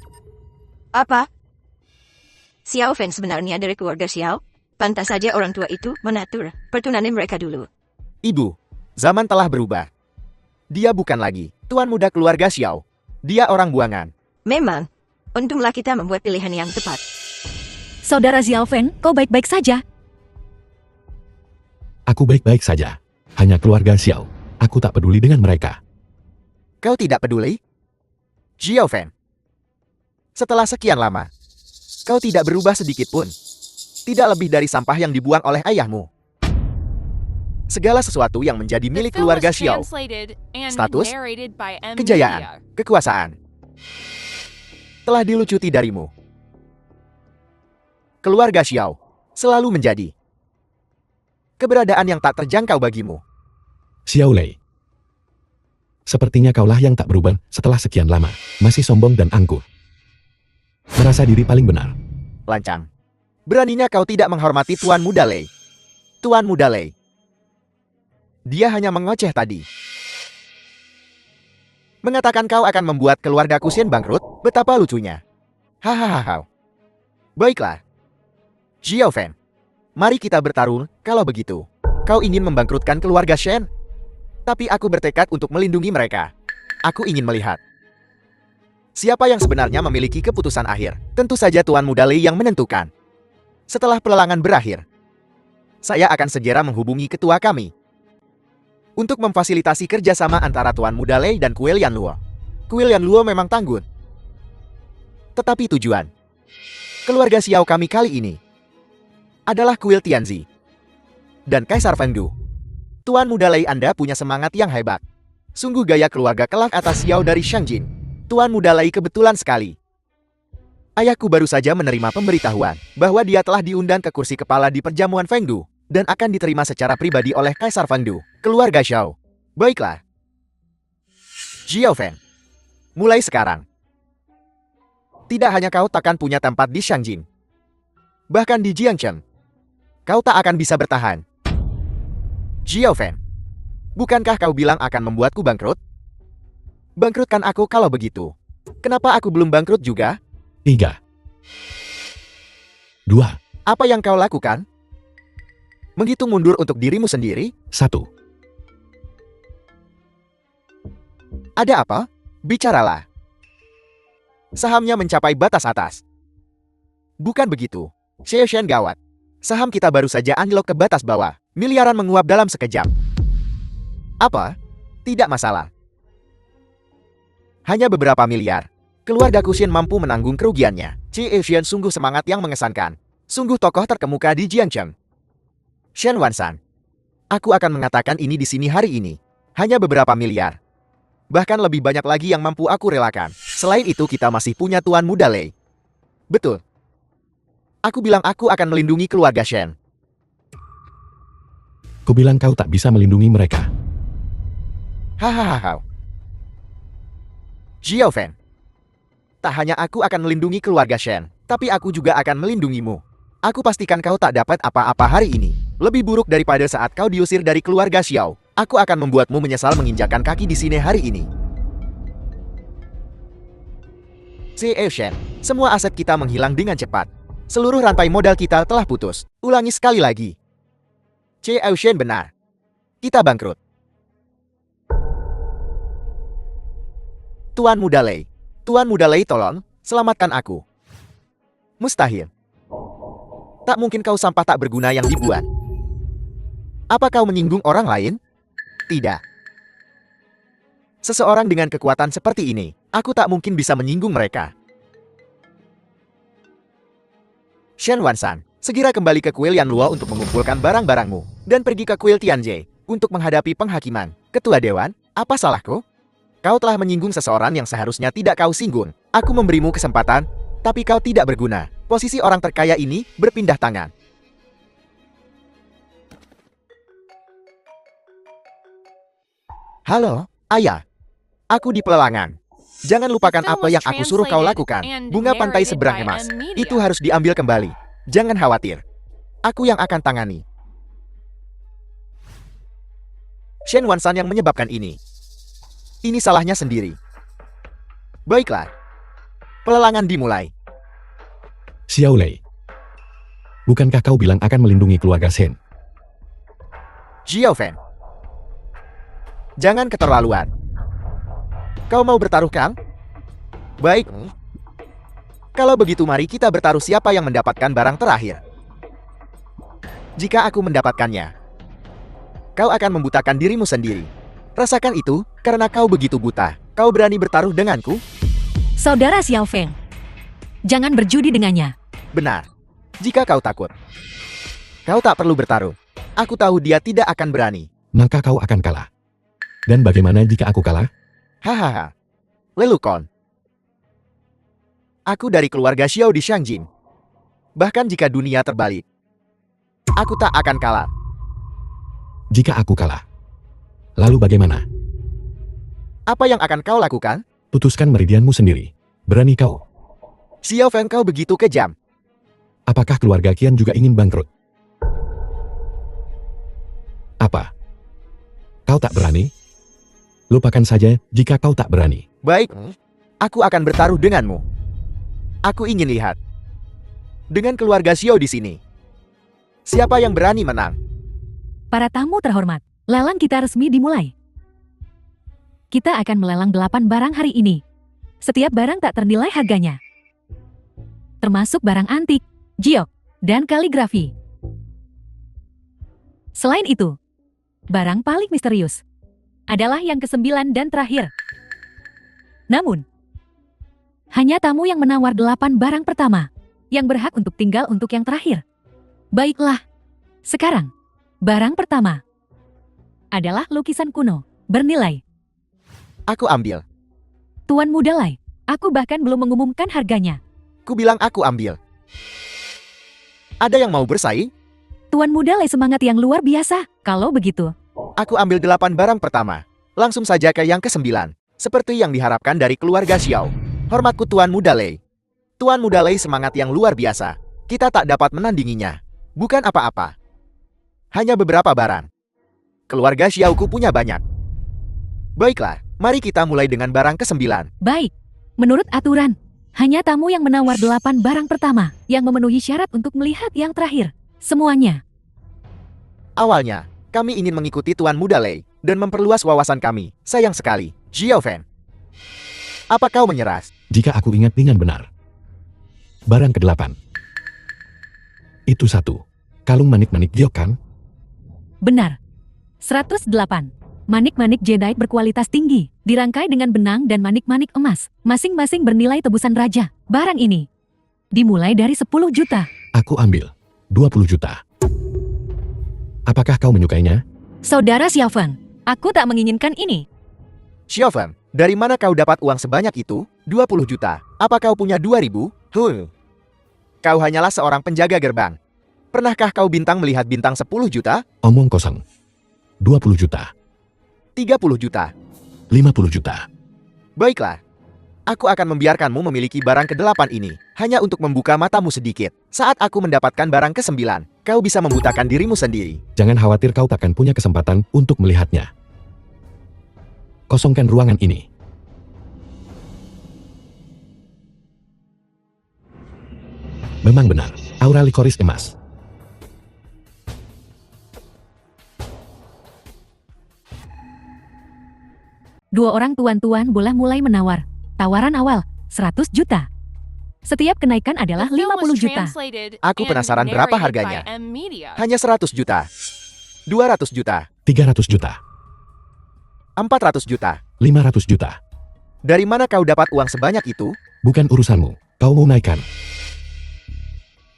S5: Apa? Xiao Feng sebenarnya dari keluarga Xiao? Pantas saja orang tua itu mengatur pertunangan mereka dulu.
S2: Ibu, zaman telah berubah. Dia bukan lagi tuan muda keluarga Xiao. Dia orang buangan.
S5: Memang, untunglah kita membuat pilihan yang tepat.
S4: Saudara Xiao Feng, kau baik-baik saja?
S3: Aku baik-baik saja. Hanya keluarga Xiao. Aku tak peduli dengan mereka.
S2: Kau tidak peduli? Jiaofen. Setelah sekian lama, kau tidak berubah sedikit pun. Tidak lebih dari sampah yang dibuang oleh ayahmu. Segala sesuatu yang menjadi
S1: The
S2: milik
S1: film
S2: keluarga
S1: was
S2: Xiao.
S1: translated and
S2: Status,
S1: narrated by M.
S2: kejayaan,
S1: Media.
S2: kekuasaan, telah dilucuti darimu. Keluarga Xiao selalu menjadi keberadaan yang tak terjangkau bagimu.
S3: Xiao Lei. Sepertinya kaulah yang tak berubah setelah sekian lama, masih sombong dan angkuh. Merasa diri paling benar.
S2: Lancang. Beraninya kau tidak menghormati Tuan Muda Lei. Tuan Muda Lei. Dia hanya mengoceh tadi. Mengatakan kau akan membuat keluarga Kusien bangkrut, betapa lucunya. Hahaha. Baiklah. Jiaofen. Mari kita bertarung, kalau begitu. Kau ingin membangkrutkan keluarga Shen? Tapi aku bertekad untuk melindungi mereka. Aku ingin melihat siapa yang sebenarnya memiliki keputusan akhir. Tentu saja Tuan Muda Lei yang menentukan. Setelah pelelangan berakhir, saya akan segera menghubungi ketua kami untuk memfasilitasi kerjasama antara Tuan Muda Lei dan Kuil Yanluo. Kuil Yanluo memang tangguh. Tetapi tujuan keluarga Xiao kami kali ini adalah Kuil Tianzi dan Kaisar Fengdu. Tuan Muda Lei, Anda punya semangat yang hebat. Sungguh gaya keluarga kelak atas Xiao dari Shangjin. Tuan Muda Lei kebetulan sekali. Ayahku baru saja menerima pemberitahuan bahwa dia telah diundang ke kursi kepala di perjamuan Fengdu dan akan diterima secara pribadi oleh Kaisar Fengdu, keluarga Xiao. Baiklah. Jiaofen. Mulai sekarang, tidak hanya kau takkan punya tempat di Shangjin, bahkan di Jiangcheng, kau tak akan bisa bertahan. Jiaofen, bukankah kau bilang akan membuatku bangkrut? Bangkrutkan aku kalau begitu. Kenapa aku belum bangkrut juga?
S3: 3, 2,
S2: Apa yang kau lakukan? Menghitung mundur untuk dirimu sendiri?
S3: 1.
S2: Ada apa? Bicaralah. Sahamnya mencapai batas atas. Bukan begitu. Xiao Shen gawat. Saham kita baru saja anjlok ke batas bawah. Miliaran menguap dalam sekejap. Apa? Tidak masalah. Hanya beberapa miliar. Keluarga Kusien mampu menanggung kerugiannya. Xiao Shen sungguh semangat yang mengesankan. Sungguh tokoh terkemuka di Jiangcheng. Shen Wansan. Aku akan mengatakan ini di sini hari ini. Hanya beberapa miliar. Bahkan lebih banyak lagi yang mampu aku relakan. Selain itu kita masih punya Tuan Muda Lei. Betul. Aku bilang aku akan melindungi keluarga Shen.
S3: Kubilang kau tak bisa melindungi mereka.
S2: Hahaha. Jiaofen. Tak hanya aku akan melindungi keluarga Shen, tapi aku juga akan melindungimu. Aku pastikan kau tak dapat apa-apa hari ini. Lebih buruk daripada saat kau diusir dari keluarga Xiao. Aku akan membuatmu menyesal menginjakkan kaki di sini hari ini. Xiao Shen, semua aset kita menghilang dengan cepat. Seluruh rantai modal kita telah putus. Ulangi sekali lagi. Xiao Shen benar. Kita bangkrut. Tuan Muda Lei. Tuan Muda Lei, tolong, selamatkan aku. Mustahil. Tak mungkin kau sampah tak berguna yang dibuat. Apa kau menyinggung orang lain? Tidak. Seseorang dengan kekuatan seperti ini, aku tak mungkin bisa menyinggung mereka. Shen Wansan, segera kembali ke Kuil Yanluo untuk mengumpulkan barang-barangmu, dan pergi ke Kuil Tianzi untuk menghadapi penghakiman. Ketua Dewan, apa salahku? Kau telah menyinggung seseorang yang seharusnya tidak kau singgung. Aku memberimu kesempatan, tapi kau tidak berguna. Posisi orang terkaya ini berpindah tangan. Halo, ayah. Aku di pelelangan. Jangan lupakan
S1: The film
S2: apa
S1: was
S2: yang aku suruh kau
S1: translated
S2: lakukan.
S1: and
S2: Bunga pantai
S1: narrated
S2: seberang
S1: by
S2: emas.
S1: M. Media.
S2: Itu harus diambil kembali. Jangan khawatir. Aku yang akan tangani. Shen Wansan yang menyebabkan ini. Ini salahnya sendiri. Baiklah. Pelelangan dimulai.
S3: Xiao Lei. Bukankah kau bilang akan melindungi keluarga Shen?
S2: Jiaofen. Jangan keterlaluan. Kau mau bertaruh, Kang? Baik. Kalau begitu mari kita bertaruh siapa yang mendapatkan barang terakhir. Jika aku mendapatkannya, kau akan membutakan dirimu sendiri. Rasakan itu, karena kau begitu buta. Kau berani bertaruh denganku?
S4: Saudara Xiao Feng, jangan berjudi dengannya.
S2: Benar. Jika kau takut, kau tak perlu bertaruh. Aku tahu dia tidak akan berani.
S3: Maka kau akan kalah. Dan bagaimana jika aku kalah?
S2: Hahaha. Lelukon. Aku dari keluarga Xiao di Shangjin. Bahkan jika dunia terbalik, aku tak akan kalah.
S3: Jika aku kalah, lalu bagaimana?
S2: Apa yang akan kau lakukan?
S3: Putuskan meridianmu sendiri. Berani kau?
S2: Xiao Feng, kau begitu kejam.
S3: Apakah keluarga Qian juga ingin bangkrut? Apa? Kau tak berani? Lupakan saja jika kau tak berani.
S2: Baik, aku akan bertaruh denganmu. Aku ingin lihat. Dengan keluarga Xiao di sini, siapa yang berani menang?
S4: Para tamu terhormat, lelang kita resmi dimulai. Kita akan melelang 8 barang hari ini. Setiap barang tak ternilai harganya. Termasuk barang antik, giok, dan kaligrafi. Selain itu, barang paling misterius adalah yang ke-9 dan terakhir. Namun, hanya tamu yang menawar 8 barang pertama yang berhak untuk tinggal untuk yang terakhir. Baiklah, sekarang, barang pertama adalah lukisan kuno, bernilai.
S2: Aku ambil.
S4: Tuan Muda Lai, aku bahkan belum mengumumkan harganya.
S2: Ku bilang aku ambil. Ada yang mau bersaing?
S4: Tuan Muda Lai semangat yang luar biasa. Kalau begitu,
S2: Aku ambil 8 barang pertama. Langsung saja ke yang ke-9. Seperti yang diharapkan dari keluarga Xiao. Hormatku Tuan Muda Lei. Tuan Muda Lei semangat yang luar biasa. Kita tak dapat menandinginya. Bukan apa-apa. Hanya beberapa barang. Keluarga Xiaoku punya banyak. Baiklah, mari kita mulai dengan barang ke-9.
S4: baik. Menurut aturan, hanya tamu yang menawar 8 barang pertama yang memenuhi syarat untuk melihat yang terakhir. Semuanya.
S2: Awalnya, kami ingin mengikuti Tuan Muda Lei dan memperluas wawasan kami. Sayang sekali, Xiao Fan. Apa kau menyerah?
S3: Jika aku ingat dengan benar. Barang ke-8. Itu satu. Kalung manik-manik giok kan?
S4: Benar. 108. Manik-manik jadeite berkualitas tinggi, dirangkai dengan benang dan manik-manik emas, masing-masing bernilai tebusan raja. Barang ini dimulai dari 10 juta.
S3: Aku ambil 20 juta. Apakah kau menyukainya?
S4: Saudara Xiao Feng, aku tak menginginkan ini.
S2: Xiao Fan, dari mana kau dapat uang sebanyak itu? 20 juta. Apa kau punya 2.000? Kau hanyalah seorang penjaga gerbang. Pernahkah kau bintang melihat bintang 10 juta?
S3: Omong kosong. 20 juta.
S2: 30 juta.
S3: 50 juta.
S2: Baiklah. Aku akan membiarkanmu memiliki barang ke-8 ini, hanya untuk membuka matamu sedikit. Saat aku mendapatkan barang ke-9, kau bisa membutakan dirimu sendiri.
S3: Jangan khawatir, kau takkan punya kesempatan untuk melihatnya. Kosongkan ruangan ini. Memang benar, aura likoris emas.
S4: Dua orang tuan-tuan bola mulai menawar. Tawaran awal, 100 juta. Setiap kenaikan adalah 50 juta.
S2: Aku penasaran berapa harganya. Hanya 100 juta. 200 juta.
S3: 300 juta.
S2: 400 juta.
S3: 500 juta.
S2: Dari mana kau dapat uang sebanyak itu?
S3: Bukan urusanmu. Kau mau naikkan?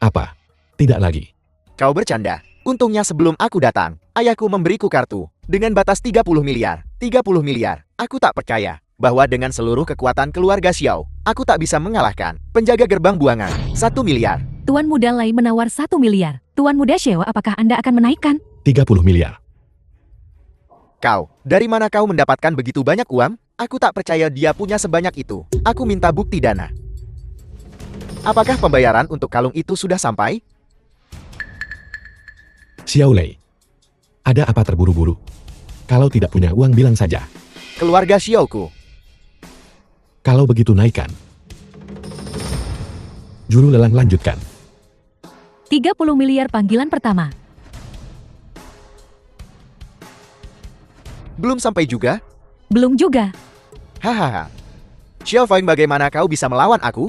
S3: Apa? Tidak lagi.
S2: Kau bercanda. Untungnya sebelum aku datang, ayahku memberiku kartu dengan batas 30 miliar. 30 miliar. Aku tak percaya bahwa dengan seluruh kekuatan keluarga Xiao, aku tak bisa mengalahkan penjaga gerbang buangan. 1 miliar.
S4: Tuan Muda Lai menawar 1 miliar. Tuan Muda Xiao, apakah Anda akan menaikkan?
S3: 30 miliar.
S2: Kau, dari mana kau mendapatkan begitu banyak uang? Aku tak percaya dia punya sebanyak itu. Aku minta bukti dana. Apakah pembayaran untuk kalung itu sudah sampai?
S3: Xiao Lei. Ada apa terburu-buru? Kalau tidak punya uang bilang saja.
S2: Keluarga Xiaoku.
S3: Kalau begitu naikkan. Juru lelang lanjutkan.
S4: 30 miliar panggilan pertama.
S2: Belum sampai juga?
S4: Belum juga.
S2: Hahaha. Xiao Feng, bagaimana kau bisa melawan aku?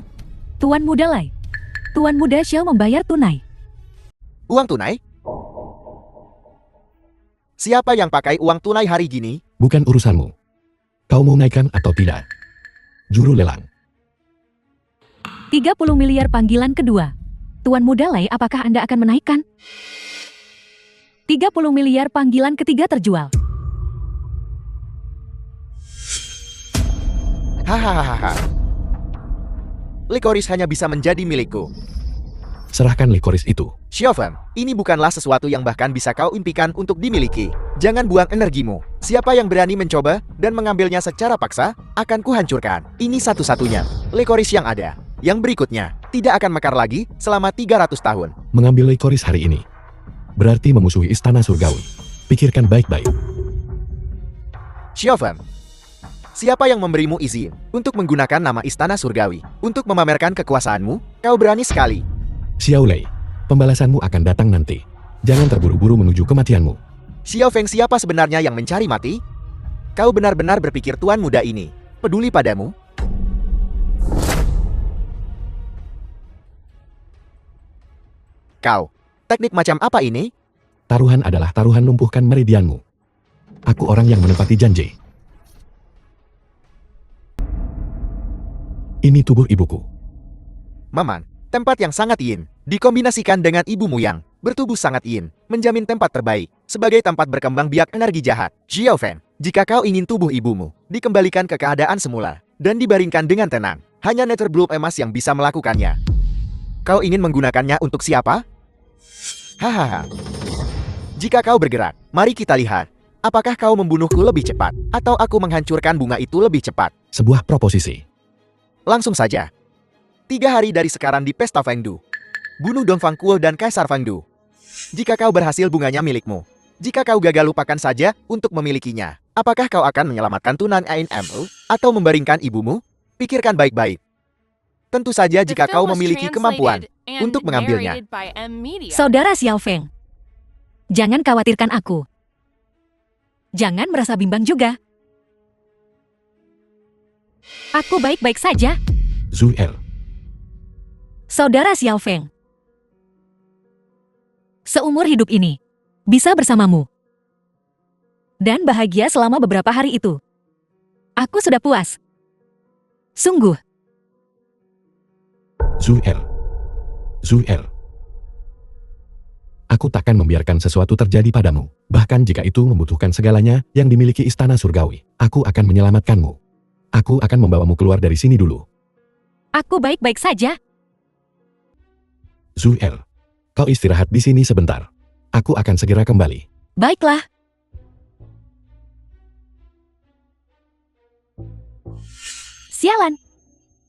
S4: Tuan Muda Lai. Tuan Muda Xiao membayar tunai.
S2: Uang tunai? Siapa yang pakai uang tunai hari gini?
S3: Bukan urusanmu. Kau mau naikkan atau tidak? Juru lelang.
S4: 30 miliar panggilan kedua. Tuan Muda Lei, apakah Anda akan menaikkan? 30 miliar panggilan ketiga terjual.
S2: Hahaha. Licorice hanya bisa menjadi milikku.
S3: Serahkan Licorice itu.
S2: Xiaofeng, ini bukanlah sesuatu yang bahkan bisa kau impikan untuk dimiliki. Jangan buang energimu. Siapa yang berani mencoba dan mengambilnya secara paksa, akan kuhancurkan. Ini satu-satunya Licorice yang ada. Yang berikutnya, tidak akan mekar lagi selama 300 tahun.
S3: Mengambil Licorice hari ini berarti memusuhi istana surgawi. Pikirkan baik-baik.
S2: Xiaofeng, siapa yang memberimu izin untuk menggunakan nama istana surgawi untuk memamerkan kekuasaanmu? Kau berani sekali.
S3: Xiao Lei, pembalasanmu akan datang nanti. Jangan terburu-buru menuju kematianmu.
S2: Xiaofeng, siapa sebenarnya yang mencari mati? Kau benar-benar berpikir tuan muda ini peduli padamu? Kau, teknik macam apa ini?
S3: Taruhan adalah taruhan lumpuhkan meridianmu. Aku orang yang menepati janji. Ini tubuh ibuku.
S2: Maman, tempat yang sangat yin, dikombinasikan dengan ibumu yang bertubuh sangat yin, menjamin tempat terbaik, sebagai tempat berkembang biak energi jahat. Xiaofeng, jika kau ingin tubuh ibumu dikembalikan ke keadaan semula, dan dibaringkan dengan tenang, hanya Nether Bloom emas yang bisa melakukannya. Kau ingin menggunakannya untuk siapa? Hahaha. Jika kau bergerak, mari kita lihat. Apakah kau membunuhku lebih cepat, atau aku menghancurkan bunga itu lebih cepat?
S3: Sebuah proposisi.
S2: Langsung saja. 3 hari dari sekarang di Pesta Fengdu. Bunuh Dong Fangkuo dan Kaisar Fengdu. Jika kau berhasil, bunganya milikmu. Jika kau gagal, lupakan saja untuk memilikinya. Apakah kau akan menyelamatkan Tunan Ain Emil atau membaringkan ibumu? Pikirkan baik-baik. Tentu saja jika kau memiliki kemampuan untuk mengambilnya.
S4: Saudara Xiaofeng, jangan khawatirkan aku. Jangan merasa bimbang juga. Aku baik-baik saja.
S3: Zuel.
S4: Saudara Xiaofeng, seumur hidup ini, bisa bersamamu. Dan bahagia selama beberapa hari itu. Aku sudah puas. Sungguh.
S3: Zuel. Zuel. Aku takkan membiarkan sesuatu terjadi padamu. Bahkan jika itu membutuhkan segalanya yang dimiliki istana surgawi. Aku akan menyelamatkanmu. Aku akan membawamu keluar dari sini dulu.
S4: Aku baik-baik saja.
S3: Zuel, kau istirahat di sini sebentar. Aku akan segera kembali.
S4: Baiklah. Sialan.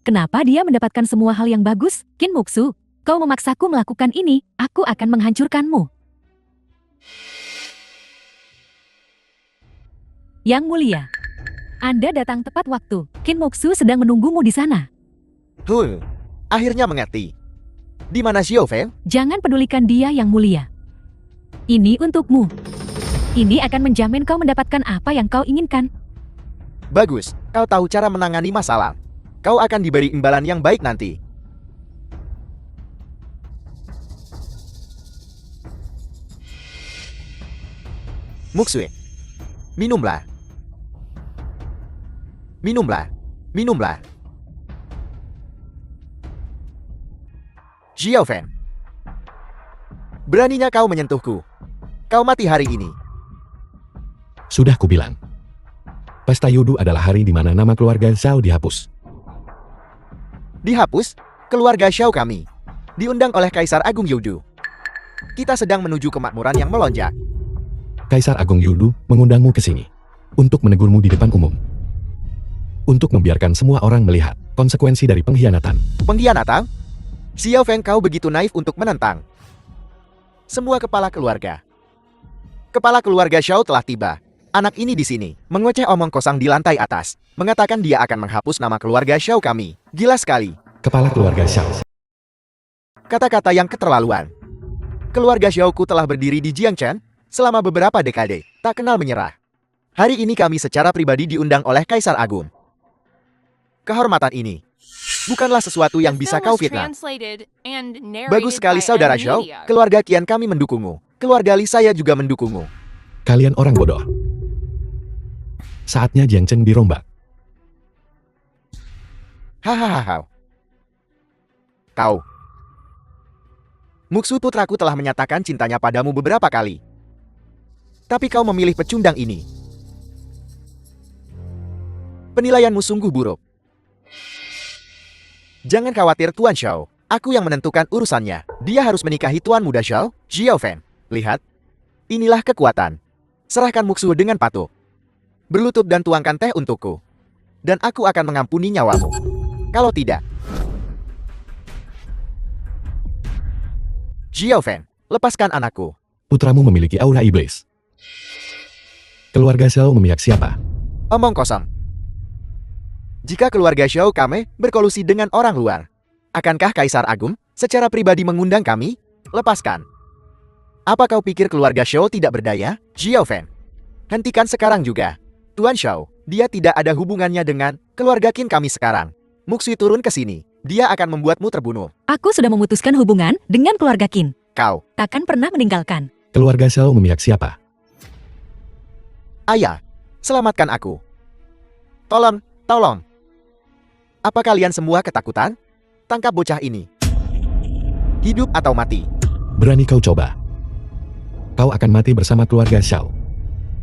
S4: Kenapa dia mendapatkan semua hal yang bagus? Qin Muksu, kau memaksaku melakukan ini. Aku akan menghancurkanmu. Yang mulia, Anda datang tepat waktu. Qin Muksu sedang menunggumu di sana.
S2: Akhirnya mengerti. Di mana Xiaofeng?
S4: Jangan pedulikan dia, Yang mulia. Ini untukmu. Ini akan menjamin kau mendapatkan apa yang kau inginkan.
S2: Bagus, kau tahu cara menangani masalah. Kau akan diberi imbalan yang baik nanti. Muksue, minumlah. Minumlah. Minumlah. Xiaofeng, beraninya kau menyentuhku. Kau mati hari ini.
S3: Sudah kubilang. Pesta Yudu adalah hari di mana nama keluarga Zhao dihapus.
S2: Dihapus? Keluarga Xiao kami diundang oleh Kaisar Agung Yudu. Kita sedang menuju kemakmuran yang melonjak.
S3: Kaisar Agung Yudu mengundangmu ke sini untuk menegurmu di depan umum. Untuk membiarkan semua orang melihat konsekuensi dari pengkhianatan.
S2: Pengkhianatan? Xiaofeng, kau begitu naif untuk menentang. Semua kepala keluarga. Kepala keluarga Xiao telah tiba. Anak ini di sini, mengoceh omong kosong di lantai atas. Mengatakan dia akan menghapus nama keluarga Xiao kami. Gila sekali.
S3: Kepala keluarga Xiao.
S2: Kata-kata yang keterlaluan. Keluarga Xiaoku telah berdiri di Jiangchen selama beberapa dekade, tak kenal menyerah. Hari ini kami secara pribadi diundang oleh Kaisar Agung. Kehormatan ini bukanlah sesuatu yang bisa kau fitnah. Bagus sekali saudara Xiao, keluarga Qian kami mendukungmu. Keluarga Li saya juga mendukungmu.
S3: Kalian orang bodoh. Saatnya Jiangchen dirombak.
S2: Hahaha. Kau. Muksu putraku telah menyatakan cintanya padamu beberapa kali. Tapi kau memilih pecundang ini. Penilaianmu sungguh buruk. Jangan khawatir Tuan Xiao. Aku yang menentukan urusannya. Dia harus menikahi Tuan Muda Xiao, Xiao Fan. Lihat. Inilah kekuatan. Serahkan Muksu dengan patuh. Berlutut dan tuangkan teh untukku. Dan aku akan mengampuni nyawamu. Kalau tidak. Xiao Fan, lepaskan anakku.
S3: Putramu memiliki aura iblis. Keluarga Xiao memihak siapa?
S2: Omong kosong. Jika keluarga Xiao Kame berkolusi dengan orang luar, akankah Kaisar Agung secara pribadi mengundang kami? Lepaskan. Apa kau pikir keluarga Xiao tidak berdaya? Xiao Fan, hentikan sekarang juga. Tuan Xiao, dia tidak ada hubungannya dengan keluarga Qin kami sekarang. Muksui turun ke sini. Dia akan membuatmu terbunuh.
S4: Aku sudah memutuskan hubungan dengan keluarga Qin.
S2: Kau,
S4: Takkan pernah meninggalkan.
S3: Keluarga Xiao memihak siapa?
S2: ayah, selamatkan aku. Tolong, tolong. Apa kalian semua ketakutan? Tangkap bocah ini. Hidup atau mati.
S3: Berani kau coba. Kau akan mati bersama keluarga Xiao.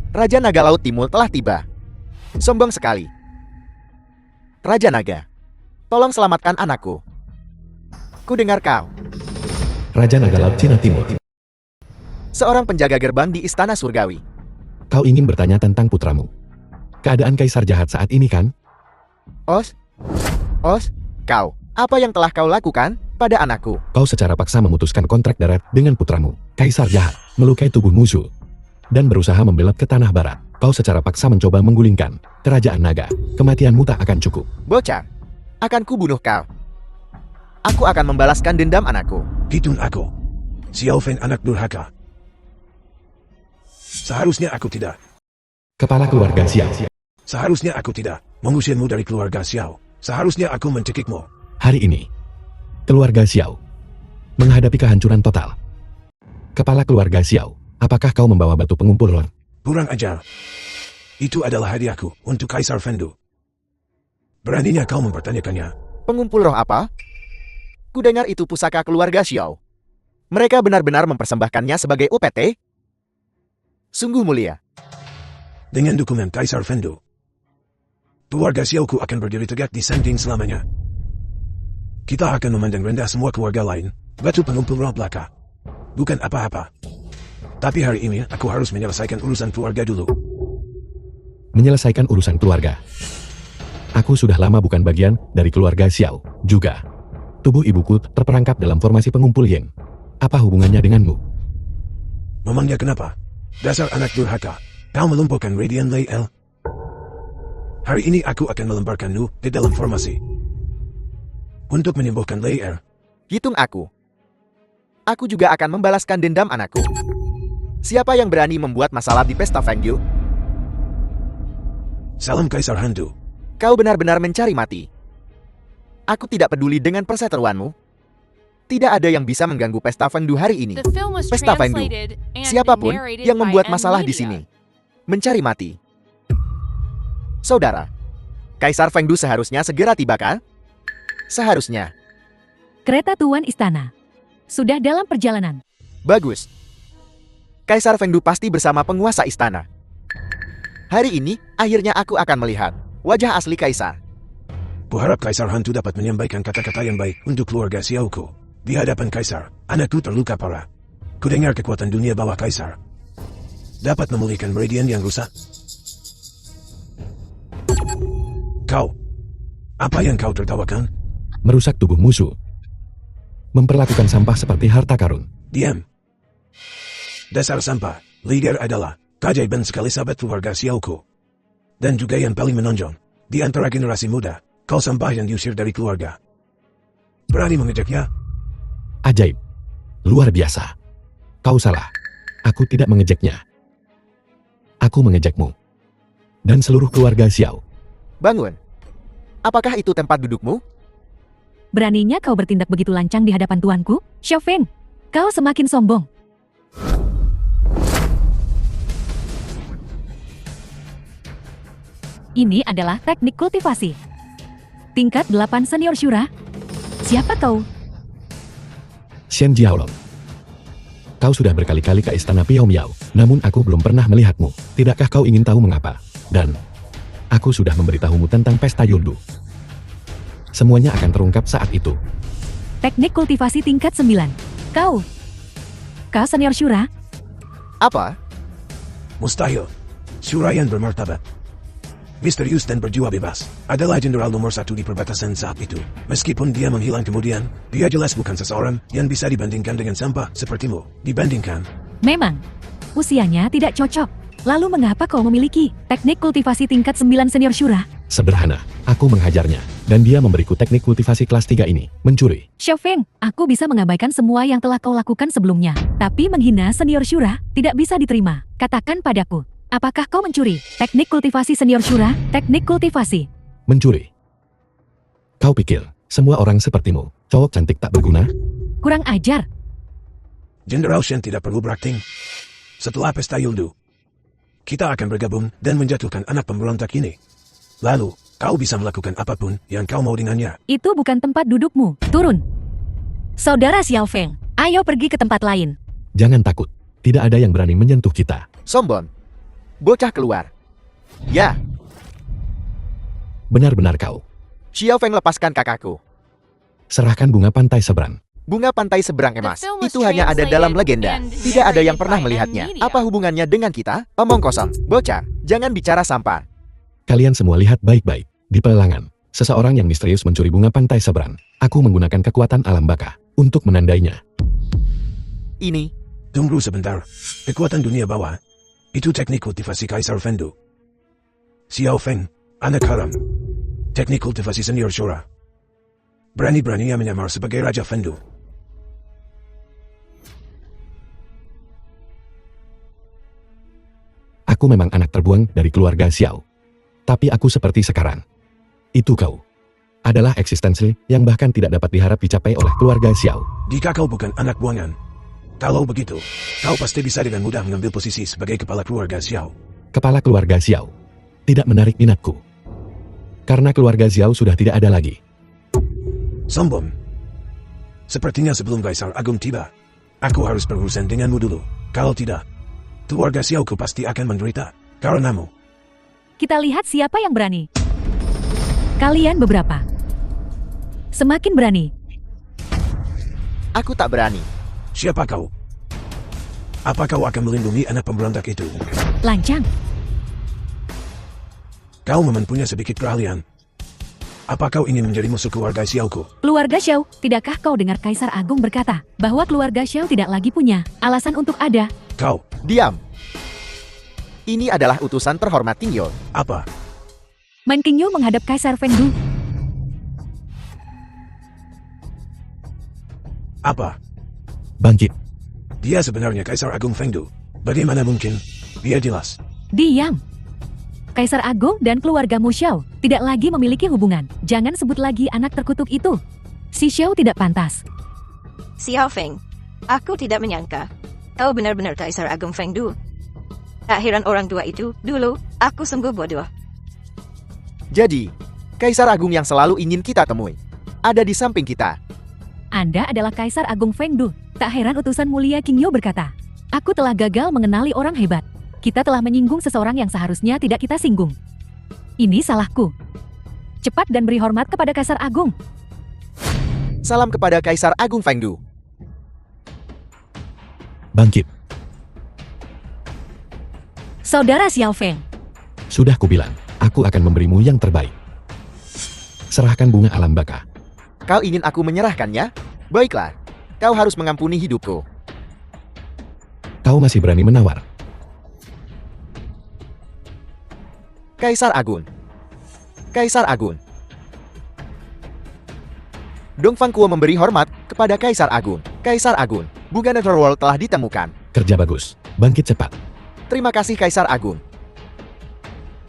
S2: Raja Naga Laut Timur telah tiba. Sombong sekali. Raja Naga, tolong selamatkan anakku. Ku dengar kau.
S3: Raja Naga Laut Cina Timur.
S2: Seorang penjaga gerbang di Istana Surgawi.
S3: Kau ingin bertanya tentang putramu. Keadaan kaisar jahat saat ini kan?
S2: Os, kau, apa yang telah kau lakukan pada anakku?
S3: Kau secara paksa memutuskan kontrak darat dengan putramu. Kaisar jahat, melukai tubuh musuh, dan berusaha membelot ke tanah barat. Kau secara paksa mencoba menggulingkan kerajaan naga. Kematianmu tak akan cukup.
S2: Bocah, akan kubunuh kau. Aku akan membalaskan dendam anakku.
S6: Gitun aku. Xiao Fan anak durhaka. Seharusnya aku tidak.
S3: Kepala keluarga Xiao.
S6: Seharusnya aku tidak mengusirmu dari keluarga Xiao. Seharusnya aku mencekikmu.
S3: Hari ini, keluarga Xiao menghadapi kehancuran total. Kepala keluarga Xiao, apakah kau membawa batu pengumpul roh?
S6: Kurang ajar. Itu adalah hadiahku untuk Kaisar Fendu. Beraninya kau mempertanyakannya.
S2: Pengumpul roh apa? Kudengar itu pusaka keluarga Xiao. Mereka benar-benar mempersembahkannya sebagai UPT? Sungguh mulia.
S6: Dengan dokumen Kaisar Fendu, keluarga Xiaoku akan berdiri tegak di samping selamanya. Kita akan memandang rendah semua keluarga lain. Batu pengumpul roh belaka. Bukan apa-apa. Tapi hari ini aku harus menyelesaikan urusan keluarga dulu.
S3: Menyelesaikan urusan keluarga. Aku sudah lama bukan bagian dari keluarga Xiao. Juga, tubuh ibuku terperangkap dalam formasi pengumpul Yin. Apa hubungannya denganmu?
S6: Memangnya kenapa? Dasar anak durhaka. Kau melumpuhkan Radiant Lei El. Hari ini aku akan melemparkanmu di dalam formasi. Untuk menyembuhkan Lei El.
S2: Hitung aku. Aku juga akan membalaskan dendam anakku. Siapa yang berani membuat masalah di pesta Fengyu?
S6: Salam Kaisar Hantu.
S2: Kau benar-benar mencari mati. Aku tidak peduli dengan perseteruanmu. Tidak ada yang bisa mengganggu pesta Fengdu hari ini.
S1: The film was
S2: Pesta Fengdu.
S1: translated and
S2: Siapapun
S1: narrated
S2: yang
S1: by
S2: membuat
S1: N
S2: masalah di
S1: Media.
S2: sini. Mencari mati. Saudara, Kaisar Fengdu seharusnya segera tiba kan? Seharusnya.
S4: Kereta Tuan Istana sudah dalam perjalanan.
S2: Bagus. Kaisar Fengdu pasti bersama penguasa istana. Hari ini, akhirnya aku akan melihat wajah asli Kaisar.
S6: Kuharap Kaisar Hantu dapat menyampaikan kata-kata yang baik untuk keluarga Xiaoku. Di hadapan Kaisar, anakku terluka parah. Kudengar kekuatan dunia bawah Kaisar dapat memulihkan meridian yang rusak. Kau, apa yang kau tertawakan?
S3: Merusak tubuh musuh. Memperlakukan sampah seperti harta karun.
S6: Diam. Dasar sampah, leader adalah keajaiban sekali sahabat keluarga Xiaoku. Dan juga yang paling menonjol, di antara generasi muda, kau sampah yang diusir dari keluarga. Berani mengejaknya?
S3: Ajaib. Luar biasa. Kau salah. Aku tidak mengejeknya. Aku mengejakmu. Dan seluruh keluarga Xiao.
S2: Bangun. Apakah itu tempat dudukmu?
S4: Beraninya kau bertindak begitu lancang di hadapan tuanku? Xiao Feng, kau semakin sombong. Ini adalah teknik kultivasi. Tingkat 8 senior syura? Siapa kau?
S3: Shen Jiaolong. Kau sudah berkali-kali ke istana Piao Miao, namun aku belum pernah melihatmu. Tidakkah kau ingin tahu mengapa? Dan aku sudah memberitahumu tentang pesta Yundu. Semuanya akan terungkap saat itu.
S4: Teknik kultivasi tingkat 9. Kau senior syura?
S2: Apa?
S6: Mustahil. Syura yang bermartabat. Misterius dan berjiwa bebas adalah jenderal nomor 1 di perbatasan saat itu. Meskipun dia menghilang kemudian, dia jelas bukan seseorang yang bisa dibandingkan dengan sampah sepertimu. Dibandingkan.
S4: Memang, usianya tidak cocok. Lalu mengapa kau memiliki teknik kultivasi tingkat 9 senior syura?
S3: Sederhana, aku menghajarnya, dan dia memberiku teknik kultivasi kelas 3 ini, mencuri.
S4: Xiao Feng, aku bisa mengabaikan semua yang telah kau lakukan sebelumnya. Tapi menghina senior syura tidak bisa diterima. Katakan padaku, apakah kau mencuri teknik kultivasi senior syura? Teknik kultivasi.
S3: Mencuri. Kau pikir, semua orang sepertimu, cowok cantik tak berguna?
S4: Kurang ajar.
S6: Jenderal Shen tidak perlu berakting. Setelah pesta Yundu, kita akan bergabung dan menjatuhkan anak pemberontak ini. Lalu, kau bisa melakukan apapun yang kau mau dengannya.
S4: Itu bukan tempat dudukmu. Turun. Saudara Xiao Feng, ayo pergi ke tempat lain.
S3: Jangan takut, tidak ada yang berani menyentuh kita.
S2: Sombong. Bocah keluar. Ya,
S3: Benar-benar kau.
S2: Xiao Feng lepaskan kakakku.
S3: Serahkan bunga pantai seberang.
S2: Bunga pantai seberang emas.
S1: The film was
S2: Itu hanya ada dalam
S1: translated
S2: legenda.
S1: and
S2: Tidak ada yang
S1: narrated
S2: pernah
S1: by
S2: melihatnya.
S1: Media.
S2: Apa hubungannya dengan kita? Omong kosong. Bocah, jangan bicara sampah.
S3: Kalian semua lihat baik-baik. Di pelelangan, seseorang yang misterius mencuri bunga pantai seberang. Aku menggunakan kekuatan alam baka untuk menandainya.
S2: Ini,
S6: Tunggu sebentar. Kekuatan dunia bawah. Itu teknik kultivasi Kaisar Fendu. Xiao Feng, anak haram. Teknik kultivasi senior syura. Berani-beraninya menyamar sebagai Raja Fendu.
S3: Aku memang anak terbuang dari keluarga Xiao. Tapi aku seperti sekarang. Itu kau. Adalah eksistensi yang bahkan tidak dapat diharap dicapai oleh keluarga Xiao.
S6: Jika kau bukan anak buangan, kalau begitu, kau pasti bisa dengan mudah mengambil posisi sebagai kepala keluarga Xiao.
S3: Kepala keluarga Xiao tidak menarik minatku. Karena keluarga Xiao sudah tidak ada lagi.
S6: Sombong. Sepertinya sebelum Kaisar Agung tiba, aku harus berurusan denganmu dulu. Kalau tidak, keluarga Xiaoku pasti akan menderita karenamu.
S4: Kita lihat siapa yang berani. Kalian beberapa. Semakin berani.
S2: aku tak berani.
S6: Siapa kau? Apa kau akan melindungi anak pemberontak itu?
S4: Lancang.
S6: Kau memang punya sedikit keahlian. Apa kau ingin menjadi musuh keluarga Xiaoku?
S4: Keluarga Xiao, tidakkah kau dengar Kaisar Agung berkata bahwa keluarga Xiao tidak lagi punya alasan untuk ada?
S6: Kau,
S2: Diam. Ini adalah utusan terhormat Qingyo.
S6: apa?
S4: Man Qingyu menghadap Kaisar Fengdu.
S6: Apa?
S3: Bangkit.
S6: Dia sebenarnya Kaisar Agung Fengdu. Bagaimana mungkin? Dia jelas.
S4: Diam. Kaisar Agung dan keluarga Mu Xiao tidak lagi memiliki hubungan. Jangan sebut lagi anak terkutuk itu. Si Xiao tidak pantas.
S5: Xiao Feng, aku tidak menyangka. Kau benar-benar Kaisar Agung Fengdu. Akhiran orang tua itu, dulu, aku sungguh bodoh.
S2: Jadi, Kaisar Agung yang selalu ingin kita temui ada di samping kita.
S4: Anda adalah Kaisar Agung Fengdu. Tak heran utusan mulia Qingyo berkata, aku telah gagal mengenali orang hebat. Kita telah menyinggung seseorang yang seharusnya tidak kita singgung. Ini salahku. Cepat dan beri hormat kepada Kaisar Agung.
S2: Salam kepada Kaisar Agung Fengdu.
S3: Bangkit.
S4: Saudara Xiao Feng,
S3: Sudah kubilang, aku akan memberimu yang terbaik. Serahkan bunga alam baka.
S2: Kau ingin aku menyerahkannya? Baiklah, kau harus mengampuni hidupku.
S3: Kau masih berani menawar.
S2: Kaisar Agung. Kaisar Agung. Dongfang Kuo memberi hormat kepada Kaisar Agung. Kaisar Agung, bunga Netherworld telah ditemukan.
S3: Kerja bagus. Bangkit cepat.
S2: Terima kasih Kaisar Agung.